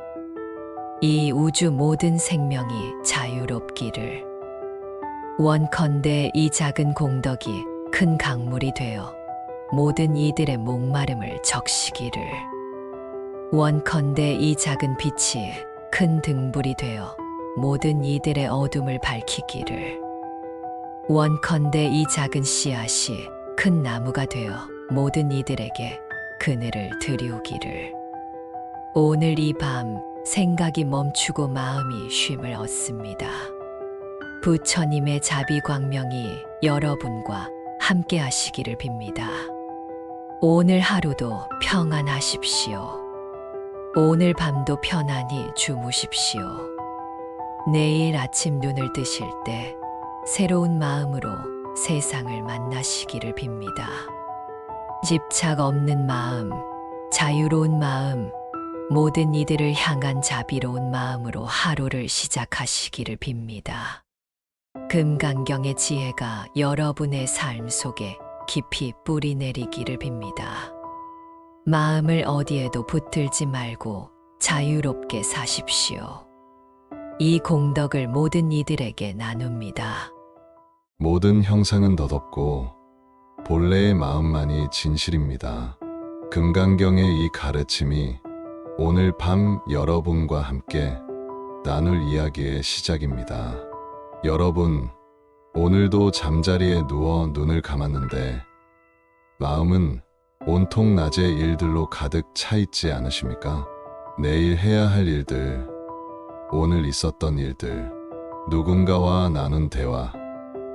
[SPEAKER 1] 이 우주 모든 생명이 자유롭기를, 원컨대 이 작은 공덕이 큰 강물이 되어 모든 이들의 목마름을 적시기를, 원컨대 이 작은 빛이 큰 등불이 되어 모든 이들의 어둠을 밝히기를, 원컨대 이 작은 씨앗이 큰 나무가 되어 모든 이들에게 그늘을 드리우기를. 오늘 이 밤 생각이 멈추고 마음이 쉼을 얻습니다. 부처님의 자비광명이 여러분과 함께 하시기를 빕니다. 오늘 하루도 평안하십시오. 오늘 밤도 편안히 주무십시오. 내일 아침 눈을 뜨실 때 새로운 마음으로 세상을 만나시기를 빕니다. 집착 없는 마음, 자유로운 마음, 모든 이들을 향한 자비로운 마음으로 하루를 시작하시기를 빕니다. 금강경의 지혜가 여러분의 삶 속에 깊이 뿌리 내리기를 빕니다. 마음을 어디에도 붙들지 말고 자유롭게 사십시오. 이 공덕을 모든 이들에게 나눕니다.
[SPEAKER 2] 모든 형상은 덧없고 본래의 마음만이 진실입니다. 금강경의 이 가르침이 오늘 밤 여러분과 함께 나눌 이야기의 시작입니다. 여러분, 오늘도 잠자리에 누워 눈을 감았는데 마음은 온통 낮의 일들로 가득 차 있지 않으십니까? 내일 해야 할 일들, 오늘 있었던 일들, 누군가와 나눈 대화,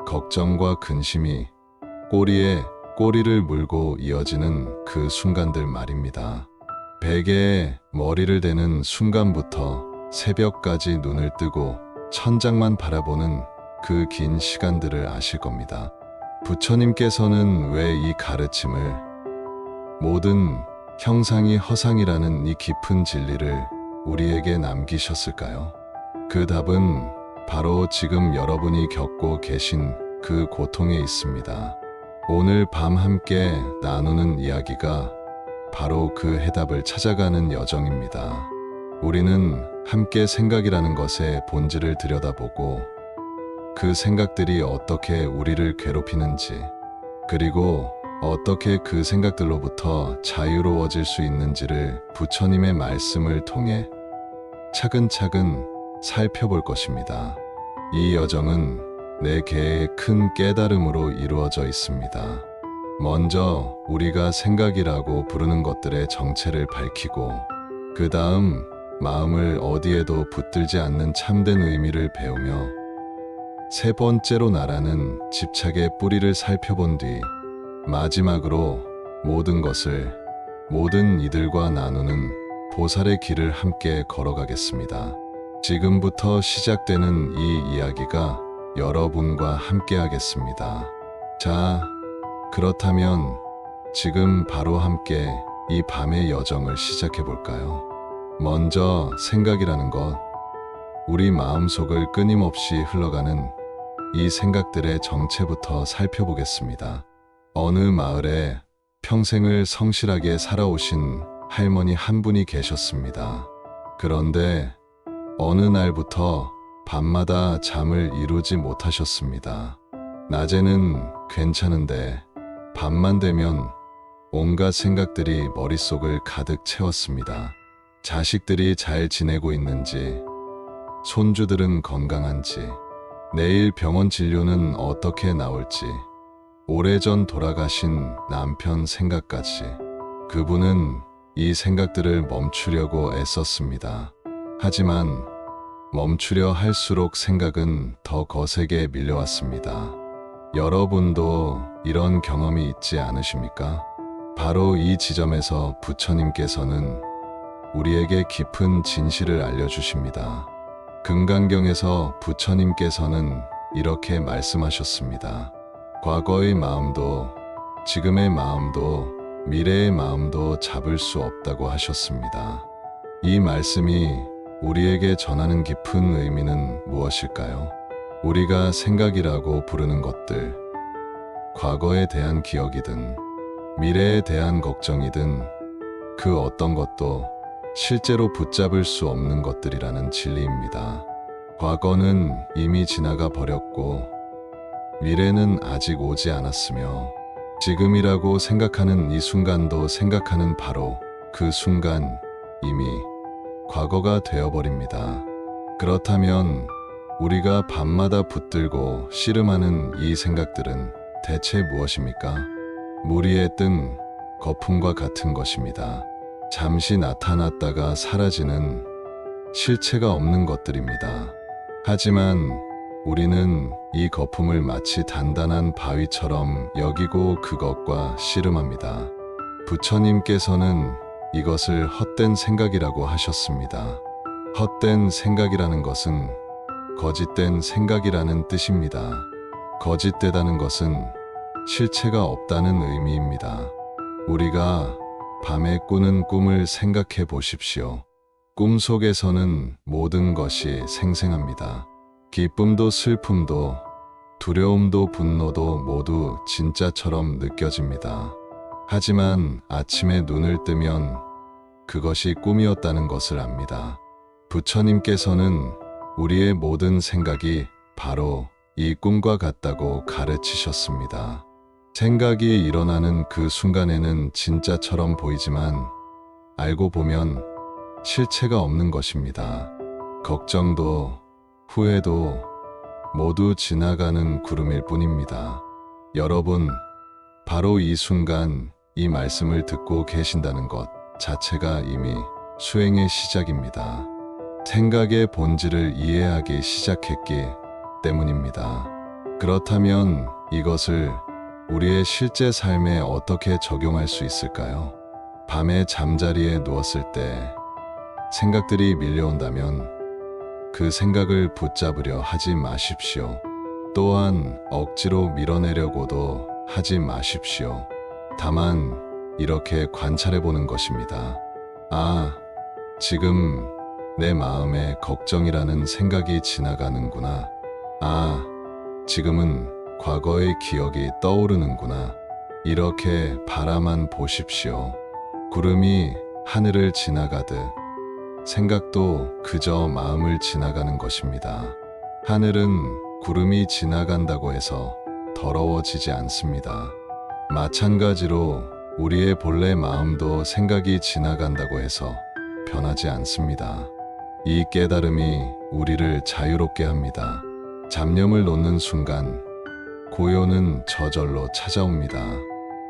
[SPEAKER 2] 걱정과 근심이 꼬리에 꼬리를 물고 이어지는 그 순간들 말입니다. 베개에 머리를 대는 순간부터 새벽까지 눈을 뜨고 천장만 바라보는 그 긴 시간들을 아실 겁니다. 부처님께서는 왜 이 가르침을 모든 형상이 허상이라는 이 깊은 진리를 우리에게 남기셨을까요? 그 답은 바로 지금 여러분이 겪고 계신 그 고통에 있습니다. 오늘 밤 함께 나누는 이야기가 바로 그 해답을 찾아가는 여정입니다. 우리는 함께 생각이라는 것의 본질을 들여다보고 그 생각들이 어떻게 우리를 괴롭히는지, 그리고 어떻게 그 생각들로부터 자유로워질 수 있는지를 부처님의 말씀을 통해 차근차근 살펴볼 것입니다. 이 여정은 네 개의 큰 깨달음으로 이루어져 있습니다. 먼저 우리가 생각이라고 부르는 것들의 정체를 밝히고, 그 다음 마음을 어디에도 붙들지 않는 참된 의미를 배우며, 세 번째로 나라는 집착의 뿌리를 살펴본 뒤 마지막으로 모든 것을 모든 이들과 나누는 보살의 길을 함께 걸어가겠습니다. 지금부터 시작되는 이 이야기가 여러분과 함께 하겠습니다. 자, 그렇다면 지금 바로 함께 이 밤의 여정을 시작해 볼까요? 먼저 생각이라는 것, 우리 마음속을 끊임없이 흘러가는 이 생각들의 정체부터 살펴보겠습니다. 어느 마을에 평생을 성실하게 살아오신 할머니 한 분이 계셨습니다. 그런데 어느 날부터 밤마다 잠을 이루지 못하셨습니다. 낮에는 괜찮은데 밤만 되면 온갖 생각들이 머릿속을 가득 채웠습니다. 자식들이 잘 지내고 있는지, 손주들은 건강한지, 내일 병원 진료는 어떻게 나올지, 오래전 돌아가신 남편 생각까지. 그분은 이 생각들을 멈추려고 애썼습니다. 하지만 멈추려 할수록 생각은 더 거세게 밀려왔습니다. 여러분도 이런 경험이 있지 않으십니까? 바로 이 지점에서 부처님께서는 우리에게 깊은 진실을 알려주십니다. 금강경에서 부처님께서는 이렇게 말씀하셨습니다. 과거의 마음도, 지금의 마음도, 미래의 마음도 잡을 수 없다고 하셨습니다. 이 말씀이 우리에게 전하는 깊은 의미는 무엇일까요? 우리가 생각이라고 부르는 것들, 과거에 대한 기억이든 미래에 대한 걱정이든 그 어떤 것도 실제로 붙잡을 수 없는 것들이라는 진리입니다. 과거는 이미 지나가 버렸고 미래는 아직 오지 않았으며 지금이라고 생각하는 이 순간도 생각하는 바로 그 순간 이미 과거가 되어버립니다. 그렇다면 우리가 밤마다 붙들고 씨름하는 이 생각들은 대체 무엇입니까? 물 위에 뜬 거품과 같은 것입니다. 잠시 나타났다가 사라지는 실체가 없는 것들입니다. 하지만 우리는 이 거품을 마치 단단한 바위처럼 여기고 그것과 씨름합니다. 부처님께서는 이것을 헛된 생각이라고 하셨습니다. 헛된 생각이라는 것은 거짓된 생각이라는 뜻입니다. 거짓되다는 것은 실체가 없다는 의미입니다. 우리가 밤에 꾸는 꿈을 생각해 보십시오. 꿈 속에서는 모든 것이 생생합니다. 기쁨도 슬픔도 두려움도 분노도 모두 진짜처럼 느껴집니다. 하지만 아침에 눈을 뜨면 그것이 꿈이었다는 것을 압니다. 부처님께서는 우리의 모든 생각이 바로 이 꿈과 같다고 가르치셨습니다. 생각이 일어나는 그 순간에는 진짜처럼 보이지만 알고 보면 실체가 없는 것입니다. 걱정도 후회도 모두 지나가는 구름일 뿐입니다. 여러분, 바로 이 순간 이 말씀을 듣고 계신다는 것 자체가 이미 수행의 시작입니다. 생각의 본질을 이해하기 시작했기 때문입니다. 그렇다면 이것을 우리의 실제 삶에 어떻게 적용할 수 있을까요? 밤에 잠자리에 누웠을 때 생각들이 밀려온다면 그 생각을 붙잡으려 하지 마십시오. 또한 억지로 밀어내려고도 하지 마십시오. 다만 이렇게 관찰해 보는 것입니다. 아, 지금 내 마음에 걱정이라는 생각이 지나가는구나. 아, 지금은 과거의 기억이 떠오르는구나. 이렇게 바라만 보십시오. 구름이 하늘을 지나가듯 생각도 그저 마음을 지나가는 것입니다. 하늘은 구름이 지나간다고 해서 더러워지지 않습니다. 마찬가지로 우리의 본래 마음도 생각이 지나간다고 해서 변하지 않습니다. 이 깨달음이 우리를 자유롭게 합니다. 잡념을 놓는 순간 고요는 저절로 찾아옵니다.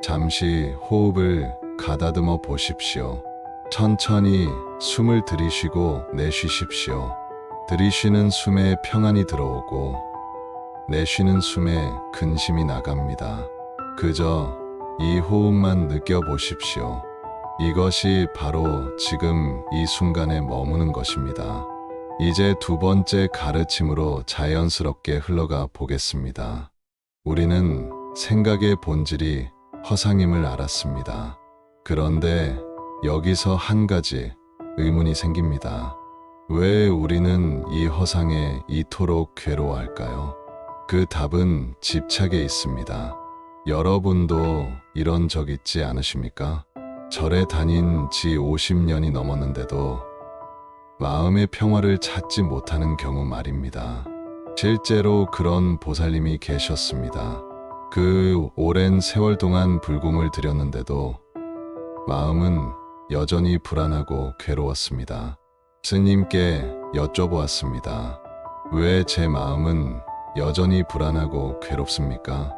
[SPEAKER 2] 잠시 호흡을 가다듬어 보십시오. 천천히 숨을 들이쉬고 내쉬십시오. 들이쉬는 숨에 평안이 들어오고 내쉬는 숨에 근심이 나갑니다. 그저 이 호흡만 느껴보십시오. 이것이 바로 지금 이 순간에 머무는 것입니다. 이제 두 번째 가르침으로 자연스럽게 흘러가 보겠습니다. 우리는 생각의 본질이 허상임을 알았습니다. 그런데 여기서 한 가지 의문이 생깁니다. 왜 우리는 이 허상에 이토록 괴로워할까요? 그 답은 집착에 있습니다. 여러분도 이런 적 있지 않으십니까? 절에 다닌 지 50년이 넘었는데도 마음의 평화를 찾지 못하는 경우 말입니다. 실제로 그런 보살님이 계셨습니다. 그 오랜 세월 동안 불공을 드렸는데도 마음은 여전히 불안하고 괴로웠습니다. 스님께 여쭤보았습니다. 왜 제 마음은 여전히 불안하고 괴롭습니까?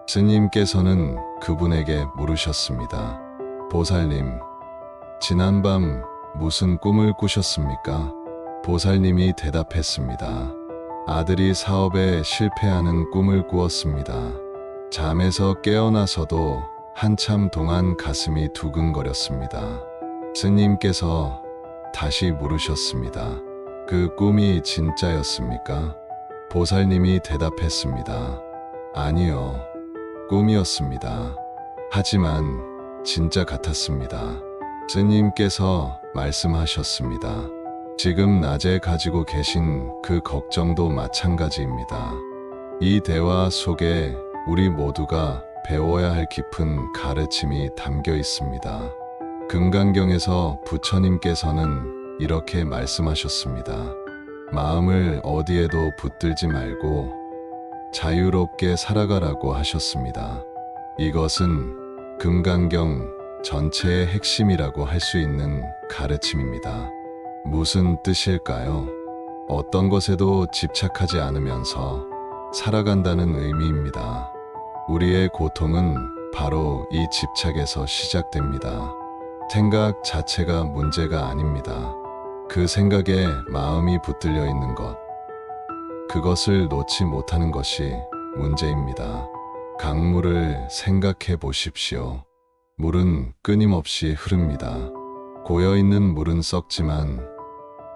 [SPEAKER 2] 스님께서는 그분에게 물으셨습니다. 보살님, 지난밤 무슨 꿈을 꾸셨습니까? 보살님이 대답했습니다. 아들이 사업에 실패하는 꿈을 꾸었습니다. 잠에서 깨어나서도 한참 동안 가슴이 두근거렸습니다. 스님께서 다시 물으셨습니다. 그 꿈이 진짜였습니까? 보살님이 대답했습니다. 아니요, 꿈이었습니다. 하지만 진짜 같았습니다. 스님께서 말씀하셨습니다. 지금 낮에 가지고 계신 그 걱정도 마찬가지입니다. 이 대화 속에 우리 모두가 배워야 할 깊은 가르침이 담겨 있습니다. 금강경에서 부처님께서는 이렇게 말씀하셨습니다. 마음을 어디에도 붙들지 말고 자유롭게 살아가라고 하셨습니다. 이것은 금강경 전체의 핵심이라고 할 수 있는 가르침입니다. 무슨 뜻일까요? 어떤 것에도 집착하지 않으면서 살아간다는 의미입니다. 우리의 고통은 바로 이 집착에서 시작됩니다. 생각 자체가 문제가 아닙니다. 그 생각에 마음이 붙들려 있는 것, 그것을 놓지 못하는 것이 문제입니다. 강물을 생각해 보십시오. 물은 끊임없이 흐릅니다. 고여있는 물은 썩지만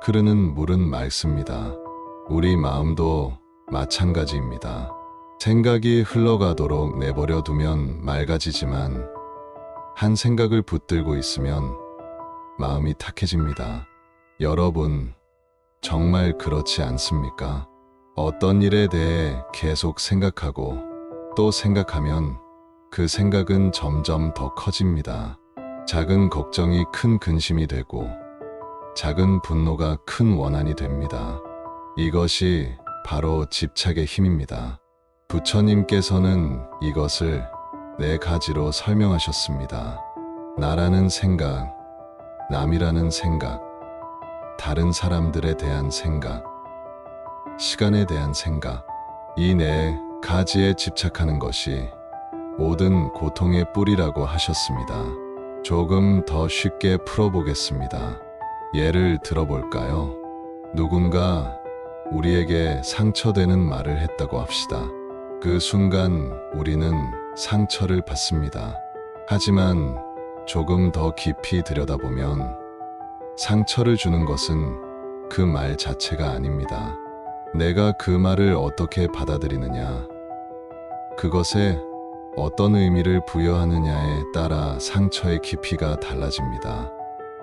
[SPEAKER 2] 흐르는 물은 맑습니다. 우리 마음도 마찬가지입니다. 생각이 흘러가도록 내버려 두면 맑아지지만 한 생각을 붙들고 있으면 마음이 탁해집니다. 여러분, 정말 그렇지 않습니까? 어떤 일에 대해 계속 생각하고 또 생각하면 그 생각은 점점 더 커집니다. 작은 걱정이 큰 근심이 되고 작은 분노가 큰 원한이 됩니다. 이것이 바로 집착의 힘입니다. 부처님께서는 이것을 4가지로 설명하셨습니다. 나라는 생각, 남이라는 생각, 다른 사람들에 대한 생각, 시간에 대한 생각. 이 4가지에 집착하는 것이 모든 고통의 뿌리라고 하셨습니다. 조금 더 쉽게 풀어보겠습니다. 예를 들어볼까요? 누군가 우리에게 상처되는 말을 했다고 합시다. 그 순간 우리는 상처를 받습니다. 하지만 조금 더 깊이 들여다보면 상처를 주는 것은 그 말 자체가 아닙니다. 내가 그 말을 어떻게 받아들이느냐, 그것에 어떤 의미를 부여하느냐에 따라 상처의 깊이가 달라집니다.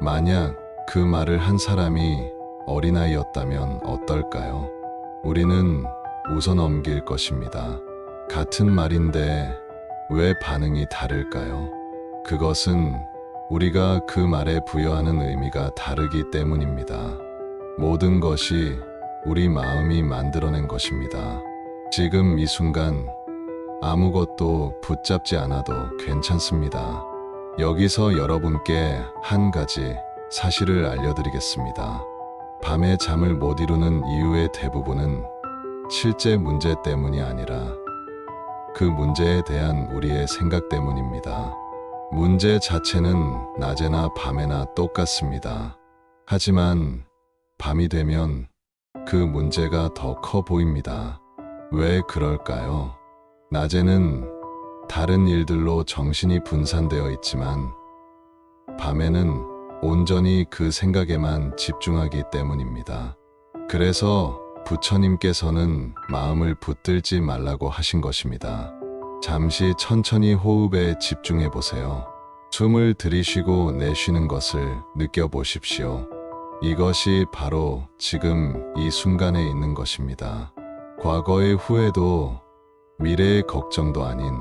[SPEAKER 2] 만약 그 말을 한 사람이 어린아이였다면 어떨까요? 우리는 웃어넘길 것입니다. 같은 말인데 왜 반응이 다를까요? 그것은 우리가 그 말에 부여하는 의미가 다르기 때문입니다. 모든 것이 우리 마음이 만들어낸 것입니다. 지금 이 순간 아무것도 붙잡지 않아도 괜찮습니다. 여기서 여러분께 한 가지 사실을 알려드리겠습니다. 밤에 잠을 못 이루는 이유의 대부분은 실제 문제 때문이 아니라 그 문제에 대한 우리의 생각 때문입니다. 문제 자체는 낮에나 밤에나 똑같습니다. 하지만 밤이 되면 그 문제가 더 커 보입니다. 왜 그럴까요? 낮에는 다른 일들로 정신이 분산되어 있지만 밤에는 온전히 그 생각에만 집중하기 때문입니다. 그래서 부처님께서는 마음을 붙들지 말라고 하신 것입니다. 잠시 천천히 호흡에 집중해 보세요. 숨을 들이쉬고 내쉬는 것을 느껴보십시오. 이것이 바로 지금 이 순간에 있는 것입니다. 과거의 후회도 미래의 걱정도 아닌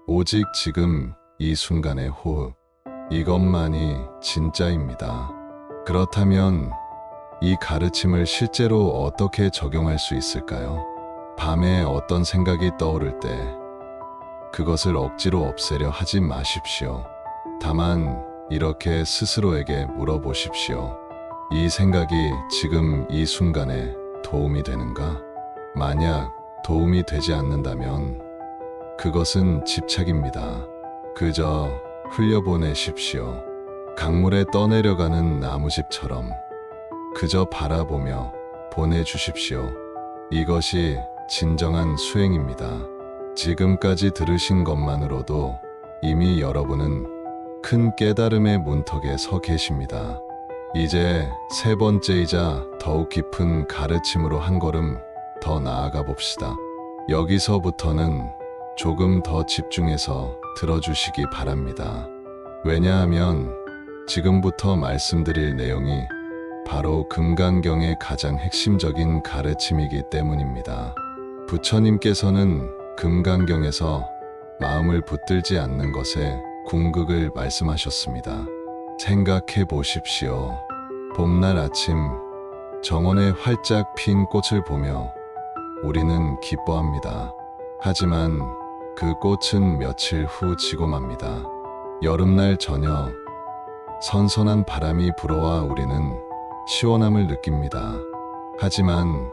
[SPEAKER 2] 오직 지금 이 순간의 호흡, 이것만이 진짜입니다. 그렇다면 이 가르침을 실제로 어떻게 적용할 수 있을까요? 밤에 어떤 생각이 떠오를 때 그것을 억지로 없애려 하지 마십시오. 다만 이렇게 스스로에게 물어보십시오. 이 생각이 지금 이 순간에 도움이 되는가? 만약 도움이 되지 않는다면 그것은 집착입니다. 그저 흘려보내십시오. 강물에 떠내려가는 나무집처럼 그저 바라보며 보내주십시오. 이것이 진정한 수행입니다. 지금까지 들으신 것만으로도 이미 여러분은 큰 깨달음의 문턱에 서 계십니다. 이제 3번째이자 더욱 깊은 가르침으로 한 걸음 더 나아가 봅시다. 여기서부터는 조금 더 집중해서 들어주시기 바랍니다. 왜냐하면 지금부터 말씀드릴 내용이 바로 금강경의 가장 핵심적인 가르침이기 때문입니다. 부처님께서는 금강경에서 마음을 붙들지 않는 것에 궁극을 말씀하셨습니다. 생각해 보십시오. 봄날 아침 정원에 활짝 핀 꽃을 보며 우리는 기뻐합니다. 하지만 그 꽃은 며칠 후 지고 맙니다. 여름날 저녁 선선한 바람이 불어와 우리는 시원함을 느낍니다. 하지만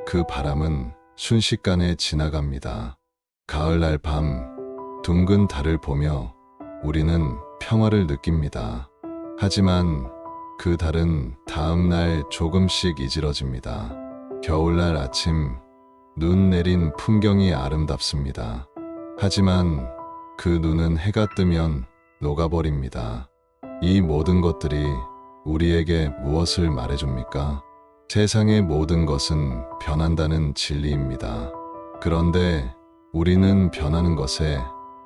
[SPEAKER 2] 그 바람은 순식간에 지나갑니다. 가을날 밤 둥근 달을 보며 우리는 평화를 느낍니다. 하지만 그 달은 다음 날 조금씩 이질어집니다. 겨울날 아침 눈 내린 풍경이 아름답습니다. 하지만 그 눈은 해가 뜨면 녹아버립니다. 이 모든 것들이 우리에게 무엇을 말해줍니까? 세상의 모든 것은 변한다는 진리입니다. 그런데 우리는 변하는 것에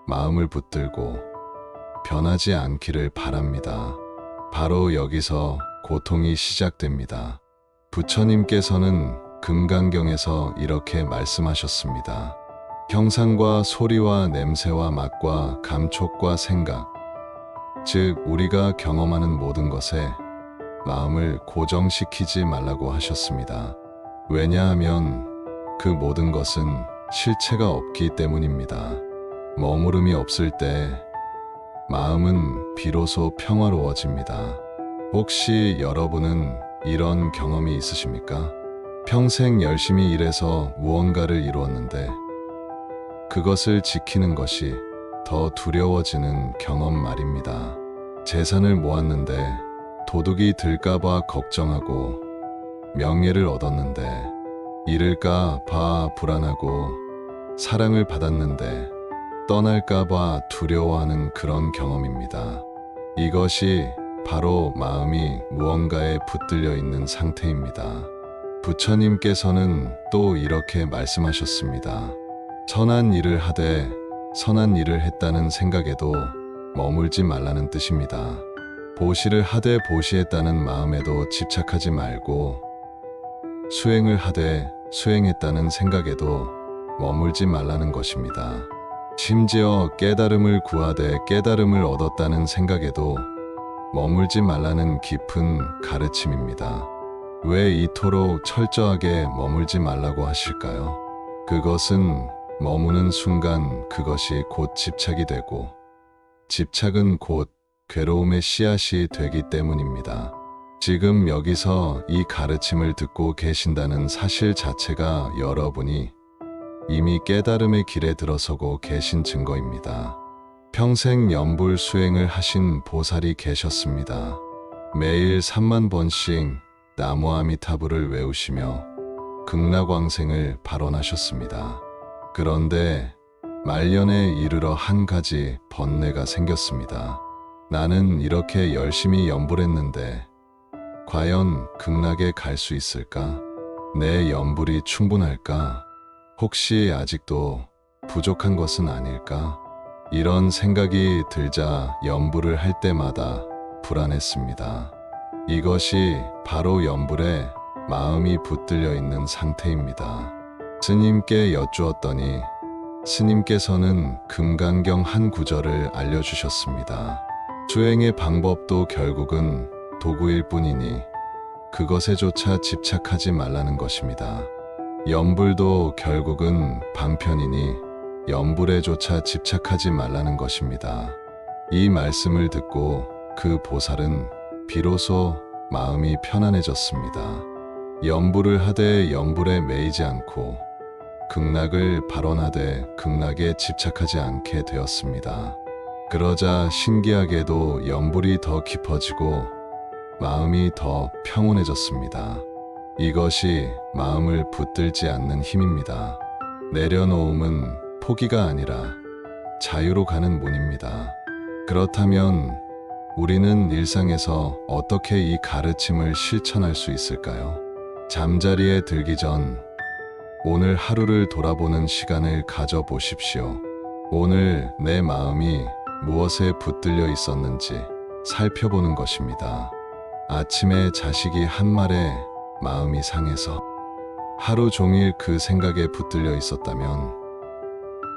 [SPEAKER 2] 마음을 붙들고 변하지 않기를 바랍니다. 바로 여기서 고통이 시작됩니다. 부처님께서는 금강경에서 이렇게 말씀하셨습니다. 형상과 소리와 냄새와 맛과 감촉과 생각, 즉 우리가 경험하는 모든 것에 마음을 고정시키지 말라고 하셨습니다. 왜냐하면 그 모든 것은 실체가 없기 때문입니다. 머무름이 없을 때 마음은 비로소 평화로워집니다. 혹시 여러분은 이런 경험이 있으십니까? 평생 열심히 일해서 무언가를 이루었는데 그것을 지키는 것이 더 두려워지는 경험 말입니다. 재산을 모았는데 도둑이 들까봐 걱정하고 명예를 얻었는데 잃을까봐 불안하고 사랑을 받았는데 떠날까봐 두려워하는 그런 경험입니다. 이것이 바로 마음이 무언가에 붙들려 있는 상태입니다. 부처님께서는 또 이렇게 말씀하셨습니다. 선한 일을 하되 선한 일을 했다는 생각에도 머물지 말라는 뜻입니다. 보시를 하되 보시했다는 마음에도 집착하지 말고 수행을 하되 수행했다는 생각에도 머물지 말라는 것입니다. 심지어 깨달음을 구하되 깨달음을 얻었다는 생각에도 머물지 말라는 깊은 가르침입니다. 왜 이토록 철저하게 머물지 말라고 하실까요? 그것은 머무는 순간 그것이 곧 집착이 되고 집착은 곧 괴로움의 씨앗이 되기 때문입니다. 지금 여기서 이 가르침을 듣고 계신다는 사실 자체가 여러분이 이미 깨달음의 길에 들어서고 계신 증거입니다. 평생 연불 수행을 하신 보살이 계셨습니다. 매일 3만 번씩 나무아미타불을 외우시며 극락왕생을 발언하셨습니다. 그런데 말년에 이르러 한 가지 번뇌가 생겼습니다. 나는 이렇게 열심히 연불했는데 과연 극락에 갈 수 있을까? 내 연불이 충분할까? 혹시 아직도 부족한 것은 아닐까? 이런 생각이 들자 연불을 할 때마다 불안했습니다. 이것이 바로 연불에 마음이 붙들려 있는 상태입니다. 스님께 여쭈었더니 스님께서는 금강경 한 구절을 알려주셨습니다. 수행의 방법도 결국은 도구일 뿐이니 그것에조차 집착하지 말라는 것입니다. 연불도 결국은 방편이니 연불에조차 집착하지 말라는 것입니다. 이 말씀을 듣고 그 보살은 비로소 마음이 편안해졌습니다. 연불을 하되 연불에 매이지 않고 극락을 발언하되 극락에 집착하지 않게 되었습니다. 그러자 신기하게도 연불이 더 깊어지고 마음이 더 평온해졌습니다. 이것이 마음을 붙들지 않는 힘입니다. 내려놓음은 포기가 아니라 자유로 가는 문입니다. 그렇다면 우리는 일상에서 어떻게 이 가르침을 실천할 수 있을까요? 잠자리에 들기 전 오늘 하루를 돌아보는 시간을 가져보십시오. 오늘 내 마음이 무엇에 붙들려 있었는지 살펴보는 것입니다. 아침에 자식이 한 말에 마음이 상해서 하루 종일 그 생각에 붙들려 있었다면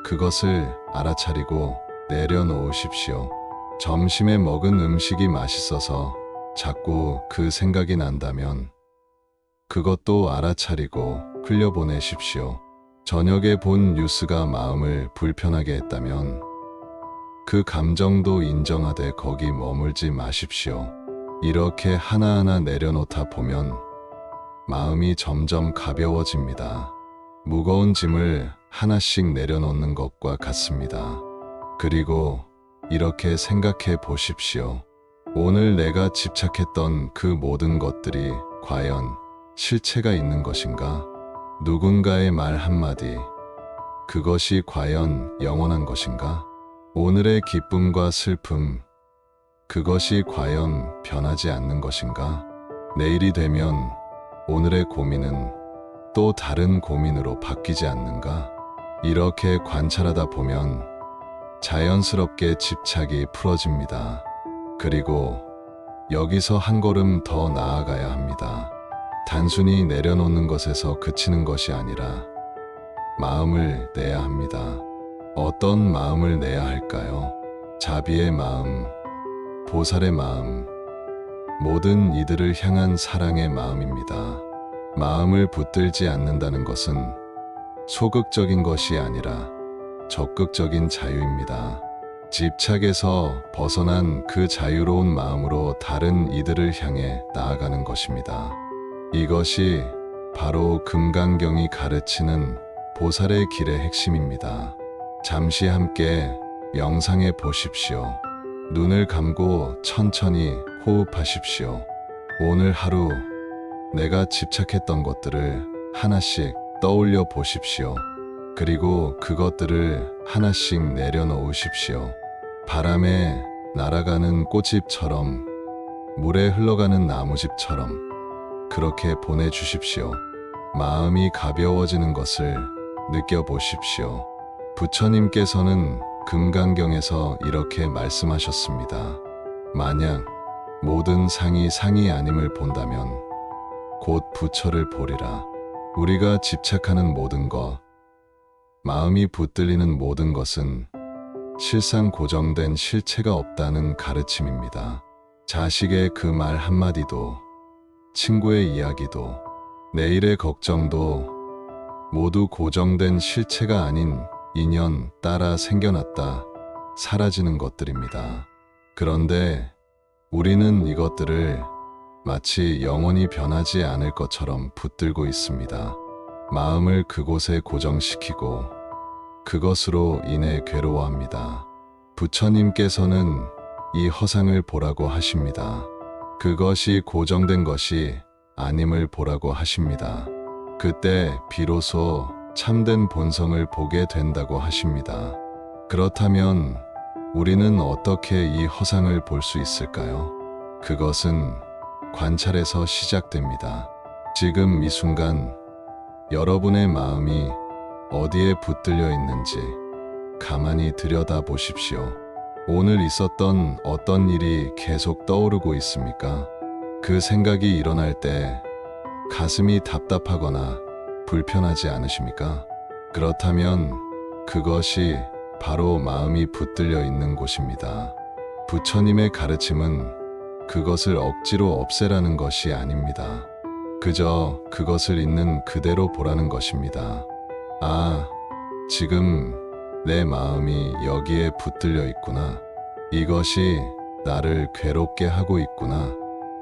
[SPEAKER 2] 그것을 알아차리고 내려놓으십시오. 점심에 먹은 음식이 맛있어서 자꾸 그 생각이 난다면 그것도 알아차리고 흘려보내십시오. 저녁에 본 뉴스가 마음을 불편하게 했다면 그 감정도 인정하되 거기 머물지 마십시오. 이렇게 하나하나 내려놓다 보면 마음이 점점 가벼워집니다. 무거운 짐을 하나씩 내려놓는 것과 같습니다. 그리고 이렇게 생각해 보십시오. 오늘 내가 집착했던 그 모든 것들이 과연 실체가 있는 것인가? 누군가의 말 한마디, 그것이 과연 영원한 것인가? 오늘의 기쁨과 슬픔, 그것이 과연 변하지 않는 것인가? 내일이 되면 오늘의 고민은 또 다른 고민으로 바뀌지 않는가? 이렇게 관찰하다 보면 자연스럽게 집착이 풀어집니다. 그리고 여기서 한 걸음 더 나아가야 합니다. 단순히 내려놓는 것에서 그치는 것이 아니라 마음을 내야 합니다. 어떤 마음을 내야 할까요? 자비의 마음, 보살의 마음, 모든 이들을 향한 사랑의 마음입니다. 마음을 붙들지 않는다는 것은 소극적인 것이 아니라 적극적인 자유입니다. 집착에서 벗어난 그 자유로운 마음으로 다른 이들을 향해 나아가는 것입니다. 이것이 바로 금강경이 가르치는 보살의 길의 핵심입니다. 잠시 함께 명상해 보십시오. 눈을 감고 천천히 호흡하십시오. 오늘 하루 내가 집착했던 것들을 하나씩 떠올려 보십시오. 그리고 그것들을 하나씩 내려놓으십시오. 바람에 날아가는 꽃잎처럼, 물에 흘러가는 나무집처럼 그렇게 보내주십시오. 마음이 가벼워지는 것을 느껴보십시오. 부처님께서는 금강경에서 이렇게 말씀하셨습니다. 만약 모든 상이 상이 아님을 본다면 곧 부처를 보리라. 우리가 집착하는 모든 것, 마음이 붙들리는 모든 것은 실상 고정된 실체가 없다는 가르침입니다. 자식의 그 말 한마디도, 친구의 이야기도, 내일의 걱정도 모두 고정된 실체가 아닌 인연 따라 생겨났다 사라지는 것들입니다. 그런데 우리는 이것들을 마치 영원히 변하지 않을 것처럼 붙들고 있습니다. 마음을 그곳에 고정시키고 그것으로 인해 괴로워합니다. 부처님께서는 이 허상을 보라고 하십니다. 그것이 고정된 것이 아님을 보라고 하십니다. 그때 비로소 참된 본성을 보게 된다고 하십니다. 그렇다면 우리는 어떻게 이 허상을 볼 수 있을까요? 그것은 관찰에서 시작됩니다. 지금 이 순간 여러분의 마음이 어디에 붙들려 있는지 가만히 들여다 보십시오. 오늘 있었던 어떤 일이 계속 떠오르고 있습니까? 그 생각이 일어날 때 가슴이 답답하거나 불편하지 않으십니까? 그렇다면 그것이 바로 마음이 붙들려 있는 곳입니다. 부처님의 가르침은 그것을 억지로 없애라는 것이 아닙니다. 그저 그것을 있는 그대로 보라는 것입니다. 아, 지금 내 마음이 여기에 붙들려 있구나. 이것이 나를 괴롭게 하고 있구나.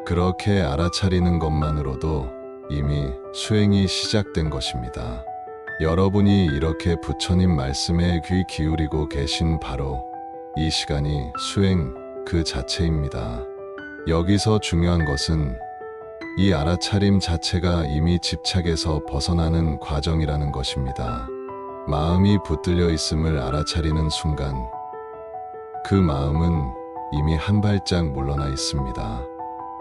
[SPEAKER 2] 그렇게 알아차리는 것만으로도 이미 수행이 시작된 것입니다. 여러분이 이렇게 부처님 말씀에 귀 기울이고 계신 바로 이 시간이 수행 그 자체입니다. 여기서 중요한 것은 이 알아차림 자체가 이미 집착에서 벗어나는 과정이라는 것입니다. 마음이 붙들려 있음을 알아차리는 순간 그 마음은 이미 한 발짝 물러나 있습니다.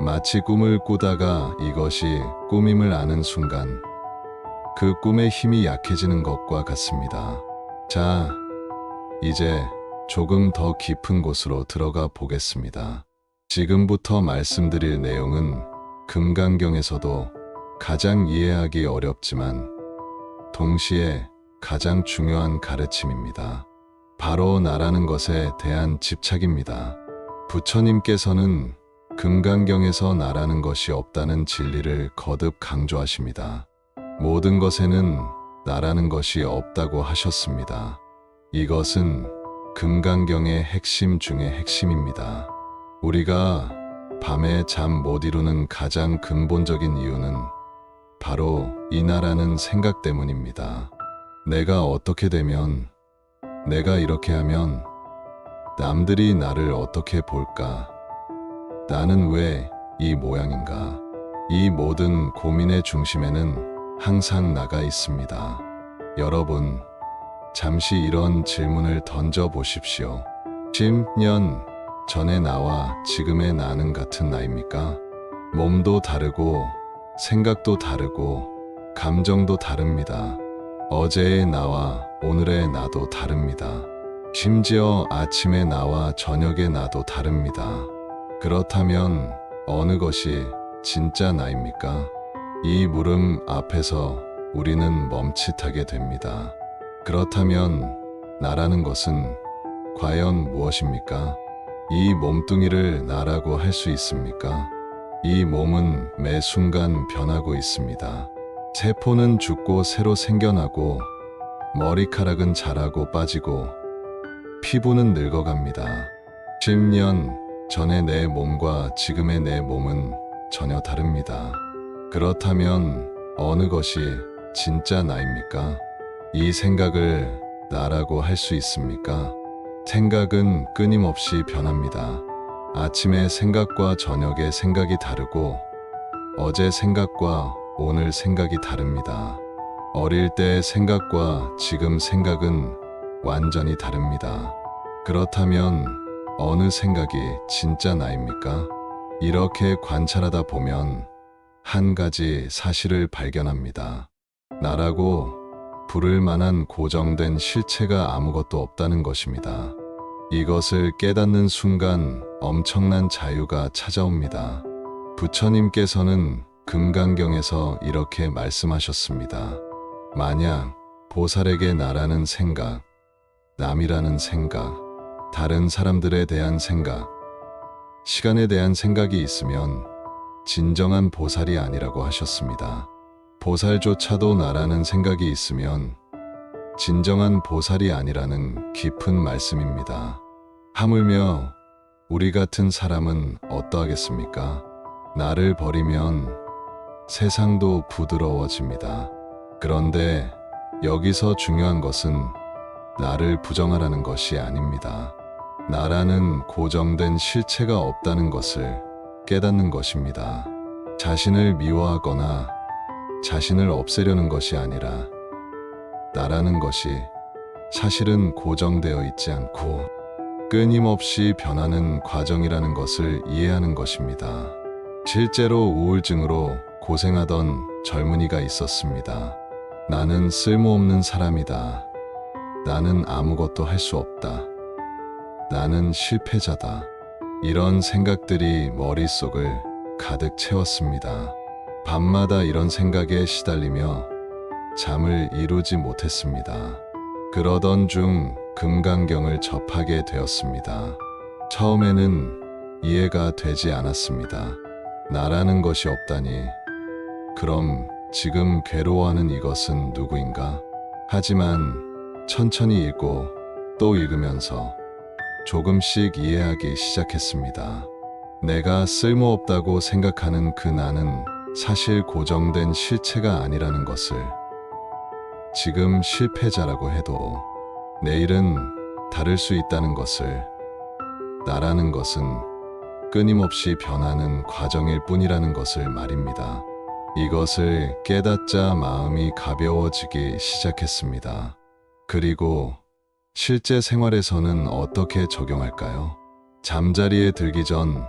[SPEAKER 2] 마치 꿈을 꾸다가 이것이 꿈임을 아는 순간 그 꿈의 힘이 약해지는 것과 같습니다. 자, 이제 조금 더 깊은 곳으로 들어가 보겠습니다. 지금부터 말씀드릴 내용은 금강경에서도 가장 이해하기 어렵지만 동시에 가장 중요한 가르침입니다. 바로 나라는 것에 대한 집착입니다. 부처님께서는 금강경에서 나라는 것이 없다는 진리를 거듭 강조하십니다. 모든 것에는 나라는 것이 없다고 하셨습니다. 이것은 금강경의 핵심 중의 핵심입니다. 우리가 밤에 잠 못 이루는 가장 근본적인 이유는 바로 이 나라는 생각 때문입니다. 내가 어떻게 되면, 내가 이렇게 하면 남들이 나를 어떻게 볼까? 나는 왜 이 모양인가? 이 모든 고민의 중심에는 항상 나가 있습니다. 여러분, 잠시 이런 질문을 던져 보십시오. 10년 전의 나와 지금의 나는 같은 나입니까? 몸도 다르고, 생각도 다르고, 감정도 다릅니다. 어제의 나와 오늘의 나도 다릅니다. 심지어 아침의 나와 저녁의 나도 다릅니다. 그렇다면 어느 것이 진짜 나입니까? 이 물음 앞에서 우리는 멈칫하게 됩니다. 그렇다면 나라는 것은 과연 무엇입니까? 이 몸뚱이를 나라고 할 수 있습니까? 이 몸은 매 순간 변하고 있습니다. 세포는 죽고 새로 생겨나고, 머리카락은 자라고 빠지고, 피부는 늙어갑니다. 10년 전의 내 몸과 지금의 내 몸은 전혀 다릅니다. 그렇다면 어느 것이 진짜 나입니까? 이 생각을 나라고 할 수 있습니까? 생각은 끊임없이 변합니다. 아침의 생각과 저녁의 생각이 다르고, 어제 생각과 오늘 생각이 다릅니다. 어릴 때의 생각과 지금 생각은 완전히 다릅니다. 그렇다면 어느 생각이 진짜 나입니까? 이렇게 관찰하다 보면 한 가지 사실을 발견합니다. 나라고 부를 만한 고정된 실체가 아무것도 없다는 것입니다. 이것을 깨닫는 순간 엄청난 자유가 찾아옵니다. 부처님께서는 금강경에서 이렇게 말씀하셨습니다. 만약 보살에게 나라는 생각, 남이라는 생각, 다른 사람들에 대한 생각, 시간에 대한 생각이 있으면 진정한 보살이 아니라고 하셨습니다. 보살조차도 나라는 생각이 있으면 진정한 보살이 아니라는 깊은 말씀입니다. 하물며 우리 같은 사람은 어떠하겠습니까? 나를 버리면 세상도 부드러워집니다. 그런데 여기서 중요한 것은 나를 부정하라는 것이 아닙니다. 나라는 고정된 실체가 없다는 것을 깨닫는 것입니다. 자신을 미워하거나 자신을 없애려는 것이 아니라, 나라는 것이 사실은 고정되어 있지 않고 끊임없이 변하는 과정이라는 것을 이해하는 것입니다. 실제로 우울증으로 고생하던 젊은이가 있었습니다. 나는 쓸모없는 사람이다. 나는 아무것도 할 수 없다. 나는 실패자다. 이런 생각들이 머릿속을 가득 채웠습니다. 밤마다 이런 생각에 시달리며 잠을 이루지 못했습니다. 그러던 중 금강경을 접하게 되었습니다. 처음에는 이해가 되지 않았습니다. 나라는 것이 없다니, 그럼 지금 괴로워하는 이것은 누구인가? 하지만 천천히 읽고 또 읽으면서 조금씩 이해하기 시작했습니다. 내가 쓸모없다고 생각하는 그 나는 사실 고정된 실체가 아니라는 것을, 지금 실패자라고 해도 내일은 다를 수 있다는 것을, 나라는 것은 끊임없이 변하는 과정일 뿐이라는 것을 말입니다. 이것을 깨닫자 마음이 가벼워지기 시작했습니다. 그리고 실제 생활에서는 어떻게 적용할까요? 잠자리에 들기 전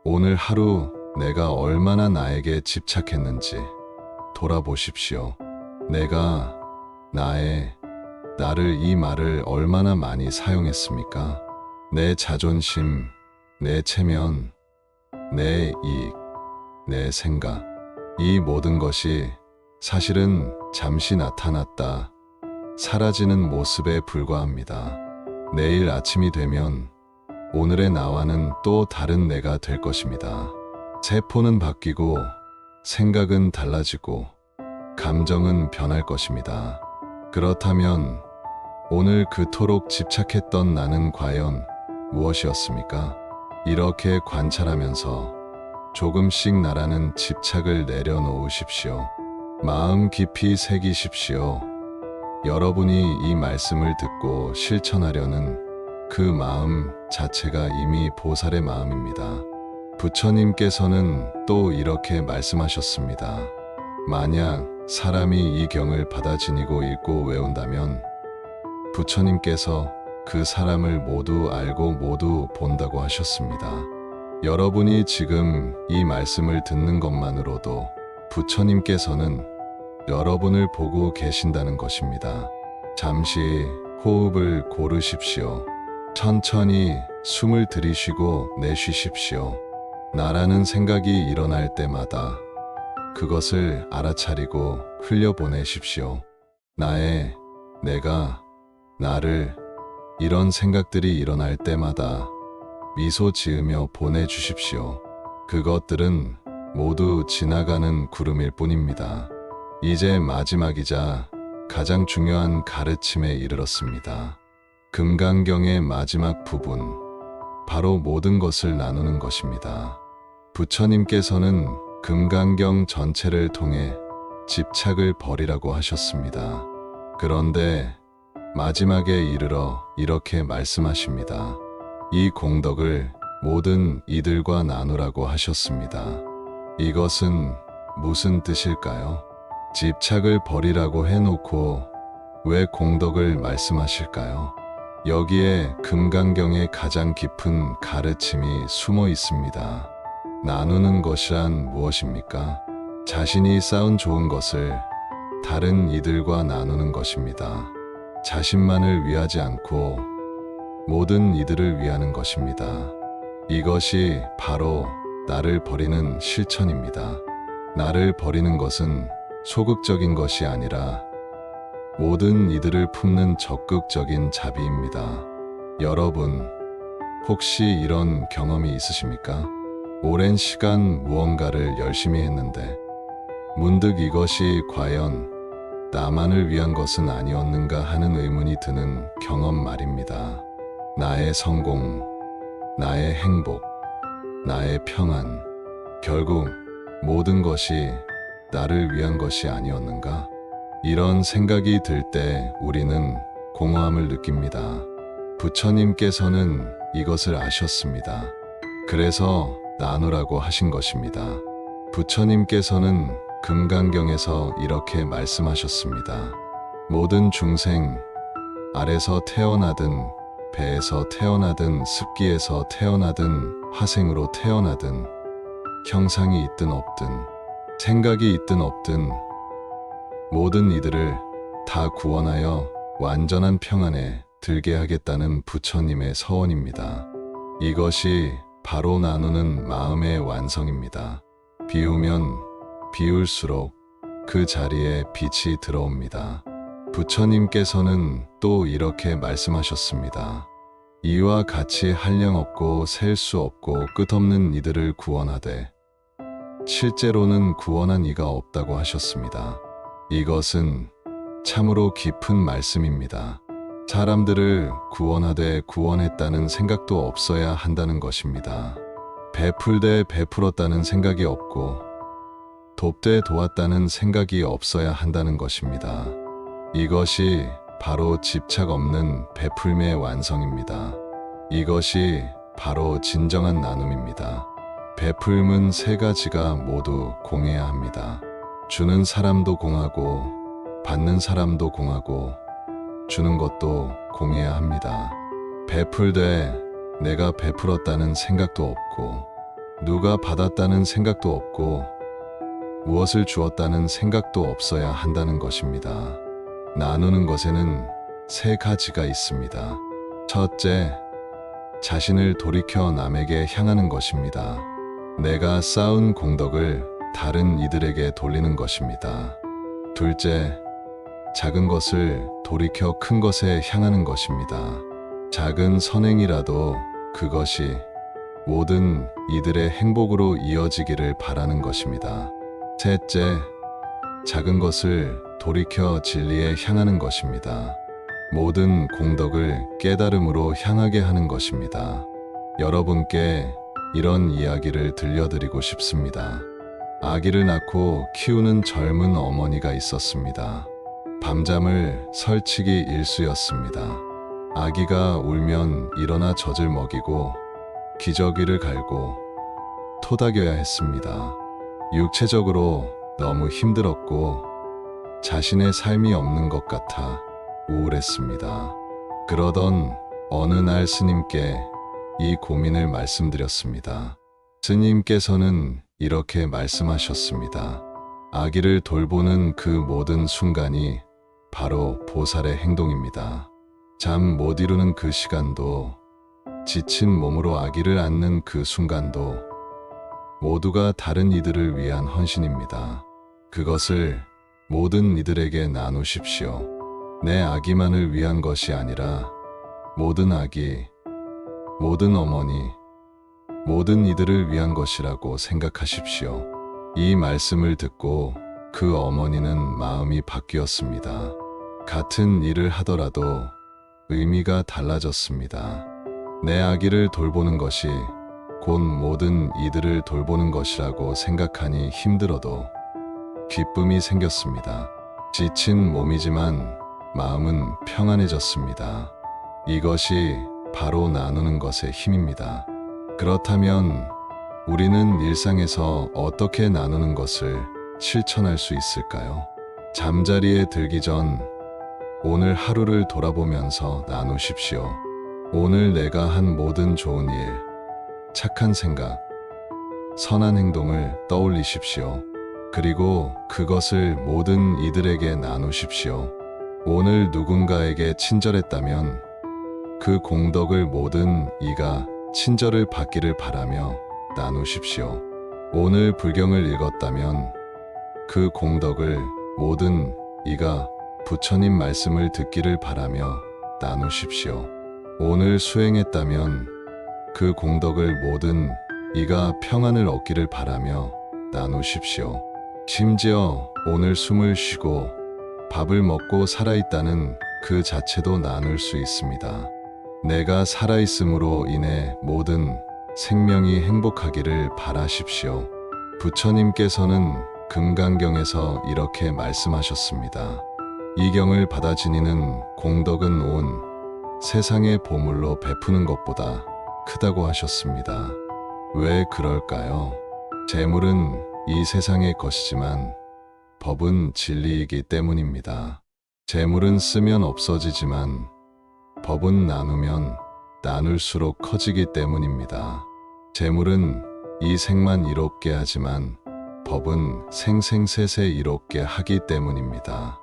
[SPEAKER 2] 오늘 하루 내가 얼마나 나에게 집착했는지 돌아보십시오. 내가 나를 이 말을 얼마나 많이 사용했습니까? 내 자존심, 내 체면, 내 이익, 내 생각, 이 모든 것이 사실은 잠시 나타났다 사라지는 모습에 불과합니다. 내일 아침이 되면 오늘의 나와는 또 다른 내가 될 것입니다. 세포는 바뀌고, 생각은 달라지고, 감정은 변할 것입니다. 그렇다면 오늘 그토록 집착했던 나는 과연 무엇이었습니까? 이렇게 관찰하면서 조금씩 나라는 집착을 내려놓으십시오. 마음 깊이 새기십시오. 여러분이 이 말씀을 듣고 실천하려는 그 마음 자체가 이미 보살의 마음입니다. 부처님께서는 또 이렇게 말씀하셨습니다. 만약 사람이 이 경을 받아 지니고 읽고 외운다면 부처님께서 그 사람을 모두 알고 모두 본다고 하셨습니다. 여러분이 지금 이 말씀을 듣는 것만으로도 부처님께서는 여러분을 보고 계신다는 것입니다. 잠시 호흡을 고르십시오. 천천히 숨을 들이쉬고 내쉬십시오. 나라는 생각이 일어날 때마다 그것을 알아차리고 흘려보내십시오. 내가, 나를, 이런 생각들이 일어날 때마다 미소 지으며 보내주십시오. 그것들은 모두 지나가는 구름일 뿐입니다. 이제 마지막이자 가장 중요한 가르침에 이르렀습니다. 금강경의 마지막 부분, 바로 모든 것을 나누는 것입니다. 부처님께서는 금강경 전체를 통해 집착을 버리라고 하셨습니다. 그런데 마지막에 이르러 이렇게 말씀하십니다. 이 공덕을 모든 이들과 나누라고 하셨습니다. 이것은 무슨 뜻일까요? 집착을 버리라고 해놓고 왜 공덕을 말씀하실까요? 여기에 금강경의 가장 깊은 가르침이 숨어 있습니다. 나누는 것이란 무엇입니까? 자신이 쌓은 좋은 것을 다른 이들과 나누는 것입니다. 자신만을 위하지 않고 모든 이들을 위하는 것입니다. 이것이 바로 나를 버리는 실천입니다. 나를 버리는 것은 소극적인 것이 아니라 모든 이들을 품는 적극적인 자비입니다. 여러분, 혹시 이런 경험이 있으십니까? 오랜 시간 무언가를 열심히 했는데 문득 이것이 과연 나만을 위한 것은 아니었는가 하는 의문이 드는 경험 말입니다. 나의 성공, 나의 행복, 나의 평안, 결국 모든 것이 나를 위한 것이 아니었는가? 이런 생각이 들 때 우리는 공허함을 느낍니다. 부처님께서는 이것을 아셨습니다. 그래서 나누라고 하신 것입니다. 부처님께서는 금강경에서 이렇게 말씀하셨습니다. 모든 중생, 알에서 태어나든 배에서 태어나든 습기에서 태어나든 화생으로 태어나든 형상이 있든 없든 생각이 있든 없든 모든 이들을 다 구원하여 완전한 평안에 들게 하겠다는 부처님의 서원입니다. 이것이 바로 나누는 마음의 완성입니다. 비우면 비울수록 그 자리에 빛이 들어옵니다. 부처님께서는 또 이렇게 말씀하셨습니다. 이와 같이 한량없고 셀 수 없고 끝없는 이들을 구원하되 실제로는 구원한 이가 없다고 하셨습니다. 이것은 참으로 깊은 말씀입니다. 사람들을 구원하되 구원했다는 생각도 없어야 한다는 것입니다. 베풀되 베풀었다는 생각이 없고 돕되 도왔다는 생각이 없어야 한다는 것입니다. 이것이 바로 집착 없는 베풀매의 완성입니다. 이것이 바로 진정한 나눔입니다. 베풀음은 세 가지가 모두 공해야 합니다. 주는 사람도 공하고 받는 사람도 공하고 주는 것도 공해야 합니다. 베풀되 내가 베풀었다는 생각도 없고 누가 받았다는 생각도 없고 무엇을 주었다는 생각도 없어야 한다는 것입니다. 나누는 것에는 세 가지가 있습니다. 첫째, 자신을 돌이켜 남에게 향하는 것입니다. 내가 쌓은 공덕을 다른 이들에게 돌리는 것입니다. 둘째, 작은 것을 돌이켜 큰 것에 향하는 것입니다. 작은 선행이라도 그것이 모든 이들의 행복으로 이어지기를 바라는 것입니다. 셋째, 작은 것을 돌이켜 진리에 향하는 것입니다. 모든 공덕을 깨달음으로 향하게 하는 것입니다. 여러분께 이런 이야기를 들려드리고 싶습니다. 아기를 낳고 키우는 젊은 어머니가 있었습니다. 밤잠을 설치기 일쑤였습니다. 아기가 울면 일어나 젖을 먹이고 기저귀를 갈고 토닥여야 했습니다. 육체적으로 너무 힘들었고 자신의 삶이 없는 것 같아 우울했습니다. 그러던 어느 날 스님께 이 고민을 말씀드렸습니다. 스님께서는 이렇게 말씀하셨습니다. 아기를 돌보는 그 모든 순간이 바로 보살의 행동입니다. 잠 못 이루는 그 시간도, 지친 몸으로 아기를 안는 그 순간도 모두가 다른 이들을 위한 헌신입니다. 그것을 모든 이들에게 나누십시오. 내 아기만을 위한 것이 아니라 모든 아기, 모든 어머니, 모든 이들을 위한 것이라고 생각하십시오. 이 말씀을 듣고 그 어머니는 마음이 바뀌었습니다. 같은 일을 하더라도 의미가 달라졌습니다. 내 아기를 돌보는 것이 곧 모든 이들을 돌보는 것이라고 생각하니 힘들어도 기쁨이 생겼습니다. 지친 몸이지만 마음은 평안해졌습니다. 이것이 바로 나누는 것의 힘입니다. 그렇다면 우리는 일상에서 어떻게 나누는 것을 실천할 수 있을까요? 잠자리에 들기 전 오늘 하루를 돌아보면서 나누십시오. 오늘 내가 한 모든 좋은 일, 착한 생각, 선한 행동을 떠올리십시오. 그리고 그것을 모든 이들에게 나누십시오. 오늘 누군가에게 친절했다면 그 공덕을 모든 이가 친절을 받기를 바라며 나누십시오. 오늘 불경을 읽었다면 그 공덕을 모든 이가 부처님 말씀을 듣기를 바라며 나누십시오. 오늘 수행했다면 그 공덕을 모든 이가 평안을 얻기를 바라며 나누십시오. 심지어 오늘 숨을 쉬고 밥을 먹고 살아있다는 그 자체도 나눌 수 있습니다. 내가 살아있음으로 인해 모든 생명이 행복하기를 바라십시오. 부처님께서는 금강경에서 이렇게 말씀하셨습니다. 이 경을 받아 지니는 공덕은 온 세상의 보물로 베푸는 것보다 크다고 하셨습니다. 왜 그럴까요? 재물은 이 세상의 것이지만 법은 진리이기 때문입니다. 재물은 쓰면 없어지지만 법은 나누면 나눌수록 커지기 때문입니다. 재물은 이 생만 이롭게 하지만 법은 생생세세 이롭게 하기 때문입니다.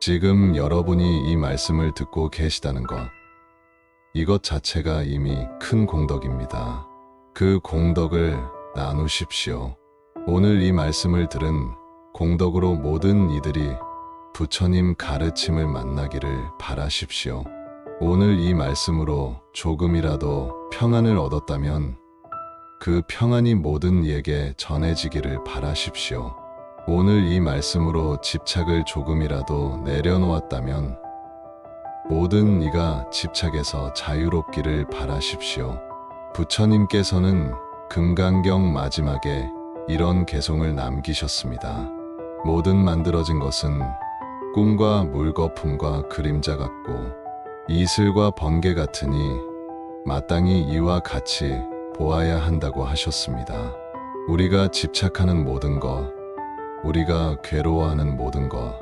[SPEAKER 2] 지금 여러분이 이 말씀을 듣고 계시다는 것, 이것 자체가 이미 큰 공덕입니다. 그 공덕을 나누십시오. 오늘 이 말씀을 들은 공덕으로 모든 이들이 부처님 가르침을 만나기를 바라십시오. 오늘 이 말씀으로 조금이라도 평안을 얻었다면 그 평안이 모든 이에게 전해지기를 바라십시오. 오늘 이 말씀으로 집착을 조금이라도 내려놓았다면 모든 이가 집착에서 자유롭기를 바라십시오. 부처님께서는 금강경 마지막에 이런 개송을 남기셨습니다. 모든 만들어진 것은 꿈과 물거품과 그림자 같고 이슬과 번개 같으니 마땅히 이와 같이 보아야 한다고 하셨습니다. 우리가 집착하는 모든 것, 우리가 괴로워하는 모든 것,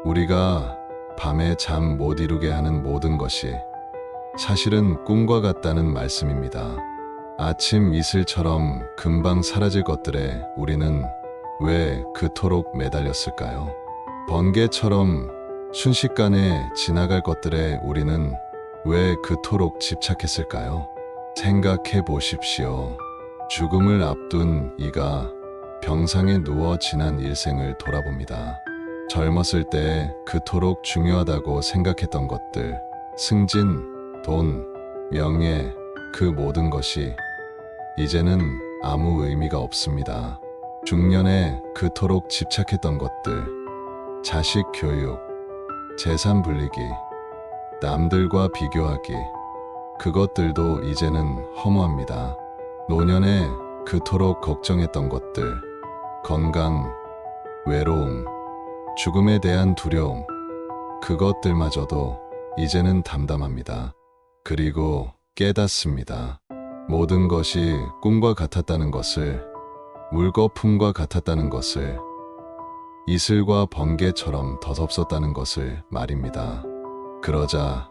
[SPEAKER 2] 우리가 밤에 잠 못 이루게 하는 모든 것이 사실은 꿈과 같다는 말씀입니다. 아침 이슬처럼 금방 사라질 것들에 우리는 왜 그토록 매달렸을까요? 번개처럼 순식간에 지나갈 것들에 우리는 왜 그토록 집착했을까요? 생각해 보십시오. 죽음을 앞둔 이가 병상에 누워 지난 일생을 돌아봅니다. 젊었을 때 그토록 중요하다고 생각했던 것들, 승진, 돈, 명예, 그 모든 것이 이제는 아무 의미가 없습니다. 중년에 그토록 집착했던 것들, 자식 교육, 재산 불리기, 남들과 비교하기, 그것들도 이제는 허무합니다. 노년에 그토록 걱정했던 것들, 건강, 외로움, 죽음에 대한 두려움, 그것들마저도 이제는 담담합니다. 그리고 깨닫습니다. 모든 것이 꿈과 같았다는 것을, 물거품과 같았다는 것을, 이슬과 번개처럼 덧없었다는 것을 말입니다. 그러자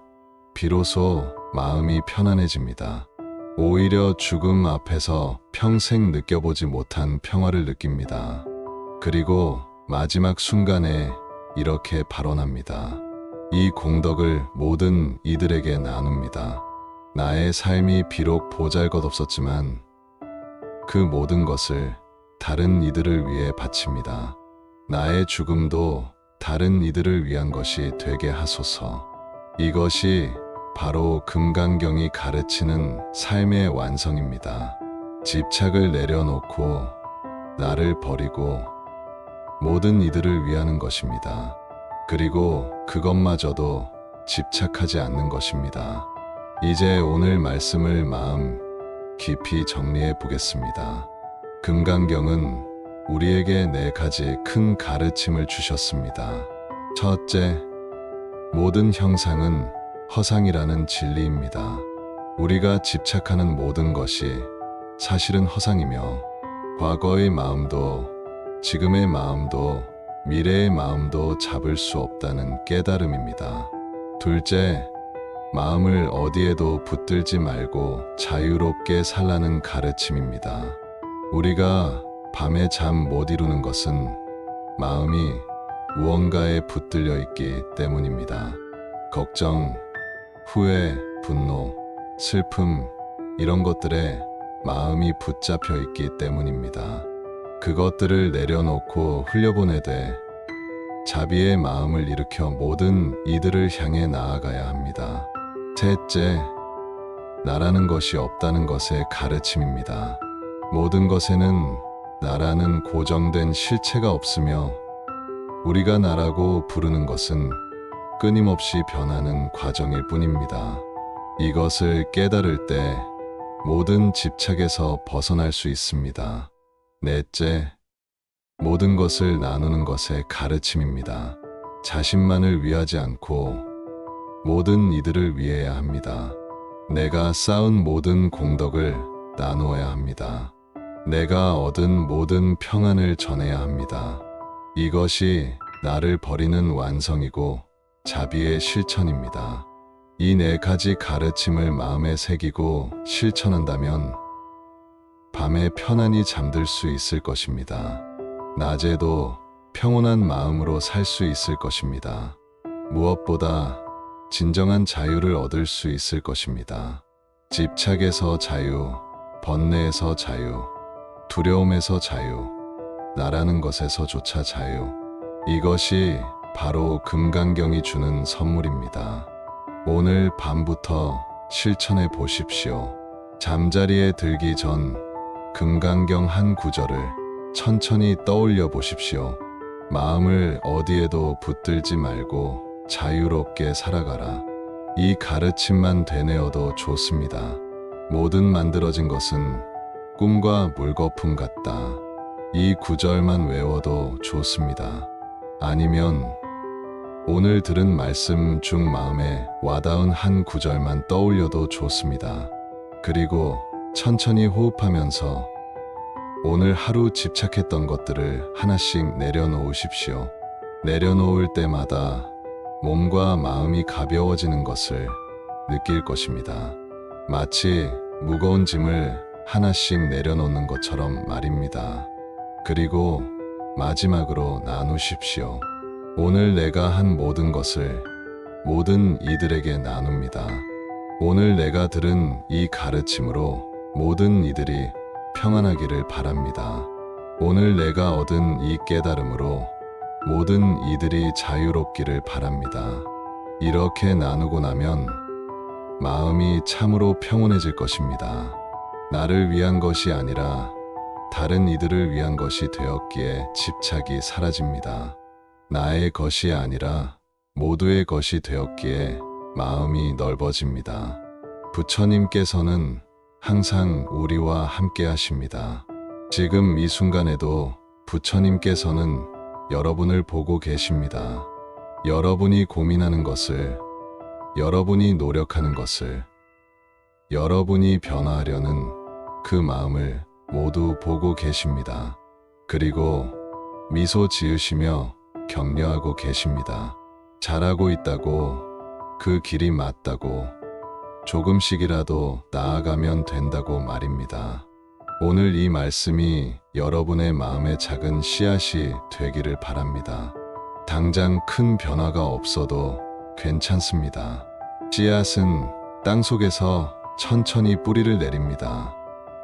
[SPEAKER 2] 비로소 마음이 편안해집니다. 오히려 죽음 앞에서 평생 느껴보지 못한 평화를 느낍니다. 그리고 마지막 순간에 이렇게 발언합니다. 이 공덕을 모든 이들에게 나눕니다. 나의 삶이 비록 보잘것없었지만 그 모든 것을 다른 이들을 위해 바칩니다. 나의 죽음도 다른 이들을 위한 것이 되게 하소서. 이것이 바로 금강경이 가르치는 삶의 완성입니다. 집착을 내려놓고 나를 버리고 모든 이들을 위하는 것입니다. 그리고 그것마저도 집착하지 않는 것입니다. 이제 오늘 말씀을 마음 깊이 정리해 보겠습니다. 금강경은 우리에게 4가지 큰 가르침을 주셨습니다. 첫째, 모든 형상은 허상이라는 진리입니다. 우리가 집착하는 모든 것이 사실은 허상이며 과거의 마음도 지금의 마음도 미래의 마음도 잡을 수 없다는 깨달음입니다. 둘째, 마음을 어디에도 붙들지 말고 자유롭게 살라는 가르침입니다. 우리가 밤에 잠 못 이루는 것은 마음이 무언가에 붙들려 있기 때문입니다. 걱정, 후회, 분노, 슬픔, 이런 것들에 마음이 붙잡혀 있기 때문입니다. 그것들을 내려놓고 흘려보내되 자비의 마음을 일으켜 모든 이들을 향해 나아가야 합니다. 셋째, 나라는 것이 없다는 것의 가르침입니다. 모든 것에는 나라는 고정된 실체가 없으며 우리가 나라고 부르는 것은 끊임없이 변하는 과정일 뿐입니다. 이것을 깨달을 때 모든 집착에서 벗어날 수 있습니다. 넷째, 모든 것을 나누는 것의 가르침입니다. 자신만을 위하지 않고 모든 이들을 위해야 합니다. 내가 쌓은 모든 공덕을 나누어야 합니다. 내가 얻은 모든 평안을 전해야 합니다. 이것이 나를 버리는 완성이고 자비의 실천입니다. 이 4가지 가르침을 마음에 새기고 실천한다면 밤에 편안히 잠들 수 있을 것입니다. 낮에도 평온한 마음으로 살 수 있을 것입니다. 무엇보다 진정한 자유를 얻을 수 있을 것입니다. 집착에서 자유, 번뇌에서 자유, 두려움에서 자유, 나라는 것에서조차 자유. 이것이 바로 금강경이 주는 선물입니다. 오늘 밤부터 실천해 보십시오. 잠자리에 들기 전 금강경 한 구절을 천천히 떠올려 보십시오. 마음을 어디에도 붙들지 말고 자유롭게 살아가라. 이 가르침만 되뇌어도 좋습니다. 모든 만들어진 것은 꿈과 물거품 같다. 이 구절만 외워도 좋습니다. 아니면 오늘 들은 말씀 중 마음에 와닿은 한 구절만 떠올려도 좋습니다. 그리고 천천히 호흡하면서 오늘 하루 집착했던 것들을 하나씩 내려놓으십시오. 내려놓을 때마다 몸과 마음이 가벼워지는 것을 느낄 것입니다. 마치 무거운 짐을 하나씩 내려놓는 것처럼 말입니다. 그리고 마지막으로 나누십시오. 오늘 내가 한 모든 것을 모든 이들에게 나눕니다. 오늘 내가 들은 이 가르침으로 모든 이들이 평안하기를 바랍니다. 오늘 내가 얻은 이 깨달음으로 모든 이들이 자유롭기를 바랍니다. 이렇게 나누고 나면 마음이 참으로 평온해질 것입니다. 나를 위한 것이 아니라 다른 이들을 위한 것이 되었기에 집착이 사라집니다. 나의 것이 아니라 모두의 것이 되었기에 마음이 넓어집니다. 부처님께서는 항상 우리와 함께 하십니다. 지금 이 순간에도 부처님께서는 여러분을 보고 계십니다. 여러분이 고민하는 것을, 여러분이 노력하는 것을, 여러분이 변화하려는 그 마음을 모두 보고 계십니다. 그리고 미소 지으시며 격려하고 계십니다. 잘하고 있다고, 그 길이 맞다고, 조금씩이라도 나아가면 된다고 말입니다. 오늘 이 말씀이 여러분의 마음의 작은 씨앗이 되기를 바랍니다. 당장 큰 변화가 없어도 괜찮습니다. 씨앗은 땅 속에서 천천히 뿌리를 내립니다.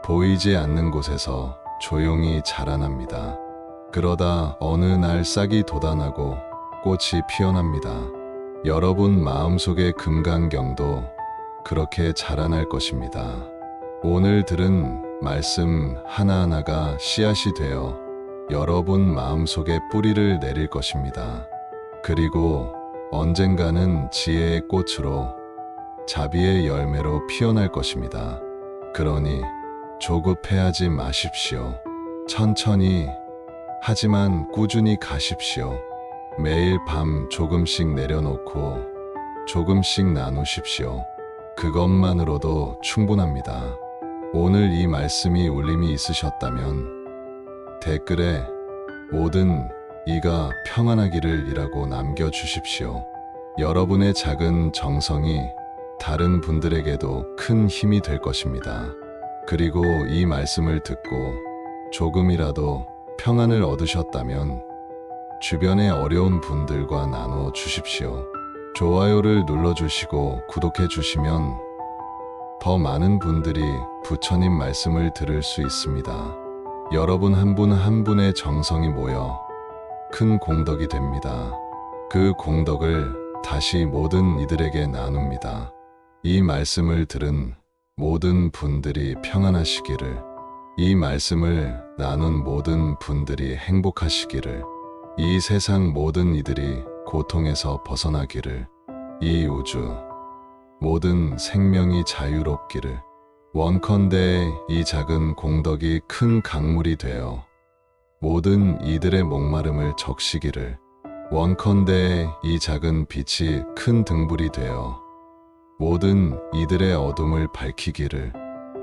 [SPEAKER 2] 보이지 않는 곳에서 조용히 자라납니다. 그러다 어느 날 싹이 돋아나고 꽃이 피어납니다. 여러분 마음속의 금강경도 그렇게 자라날 것입니다. 오늘 들은 말씀 하나하나가 씨앗이 되어 여러분 마음속에 뿌리를 내릴 것입니다. 그리고 언젠가는 지혜의 꽃으로 자비의 열매로 피어날 것입니다. 그러니 조급해하지 마십시오. 천천히 하지만 꾸준히 가십시오. 매일 밤 조금씩 내려놓고 조금씩 나누십시오. 그것만으로도 충분합니다. 오늘 이 말씀이 울림이 있으셨다면 댓글에 모든 이가 평안하기를 이라고 남겨주십시오. 여러분의 작은 정성이 다른 분들에게도 큰 힘이 될 것입니다. 그리고 이 말씀을 듣고 조금이라도 평안을 얻으셨다면 주변의 어려운 분들과 나눠 주십시오. 좋아요를 눌러주시고 구독해 주시면 더 많은 분들이 부처님 말씀을 들을 수 있습니다. 여러분 한 분 한 분의 정성이 모여 큰 공덕이 됩니다. 그 공덕을 다시 모든 이들에게 나눕니다. 이 말씀을 들은 모든 분들이 평안하시기를, 이 말씀을 나눈 모든 분들이 행복하시기를, 이 세상 모든 이들이 고통에서 벗어나기를, 이 우주 모든 생명이 자유롭기를, 원컨대 이 작은 공덕이 큰 강물이 되어 모든 이들의 목마름을 적시기를, 원컨대 이 작은 빛이 큰 등불이 되어 모든 이들의 어둠을 밝히기를,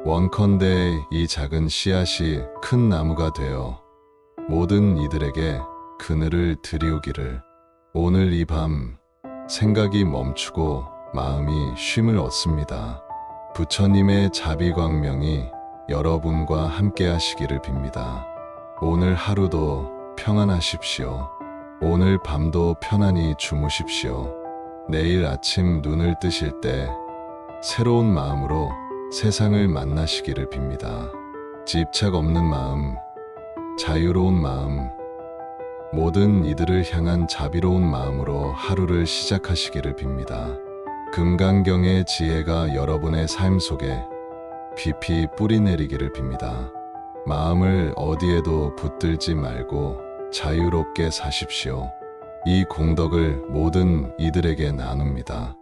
[SPEAKER 2] 원컨대 이 작은 씨앗이 큰 나무가 되어 모든 이들에게 그늘을 드리우기를. 오늘 이 밤 생각이 멈추고 마음이 쉼을 얻습니다. 부처님의 자비광명이 여러분과 함께 하시기를 빕니다. 오늘 하루도 평안하십시오. 오늘 밤도 편안히 주무십시오. 내일 아침 눈을 뜨실 때 새로운 마음으로 세상을 만나시기를 빕니다. 집착 없는 마음, 자유로운 마음, 모든 이들을 향한 자비로운 마음으로 하루를 시작하시기를 빕니다. 금강경의 지혜가 여러분의 삶 속에 깊이 뿌리내리기를 빕니다. 마음을 어디에도 붙들지 말고 자유롭게 사십시오. 이 공덕을 모든 이들에게 나눕니다.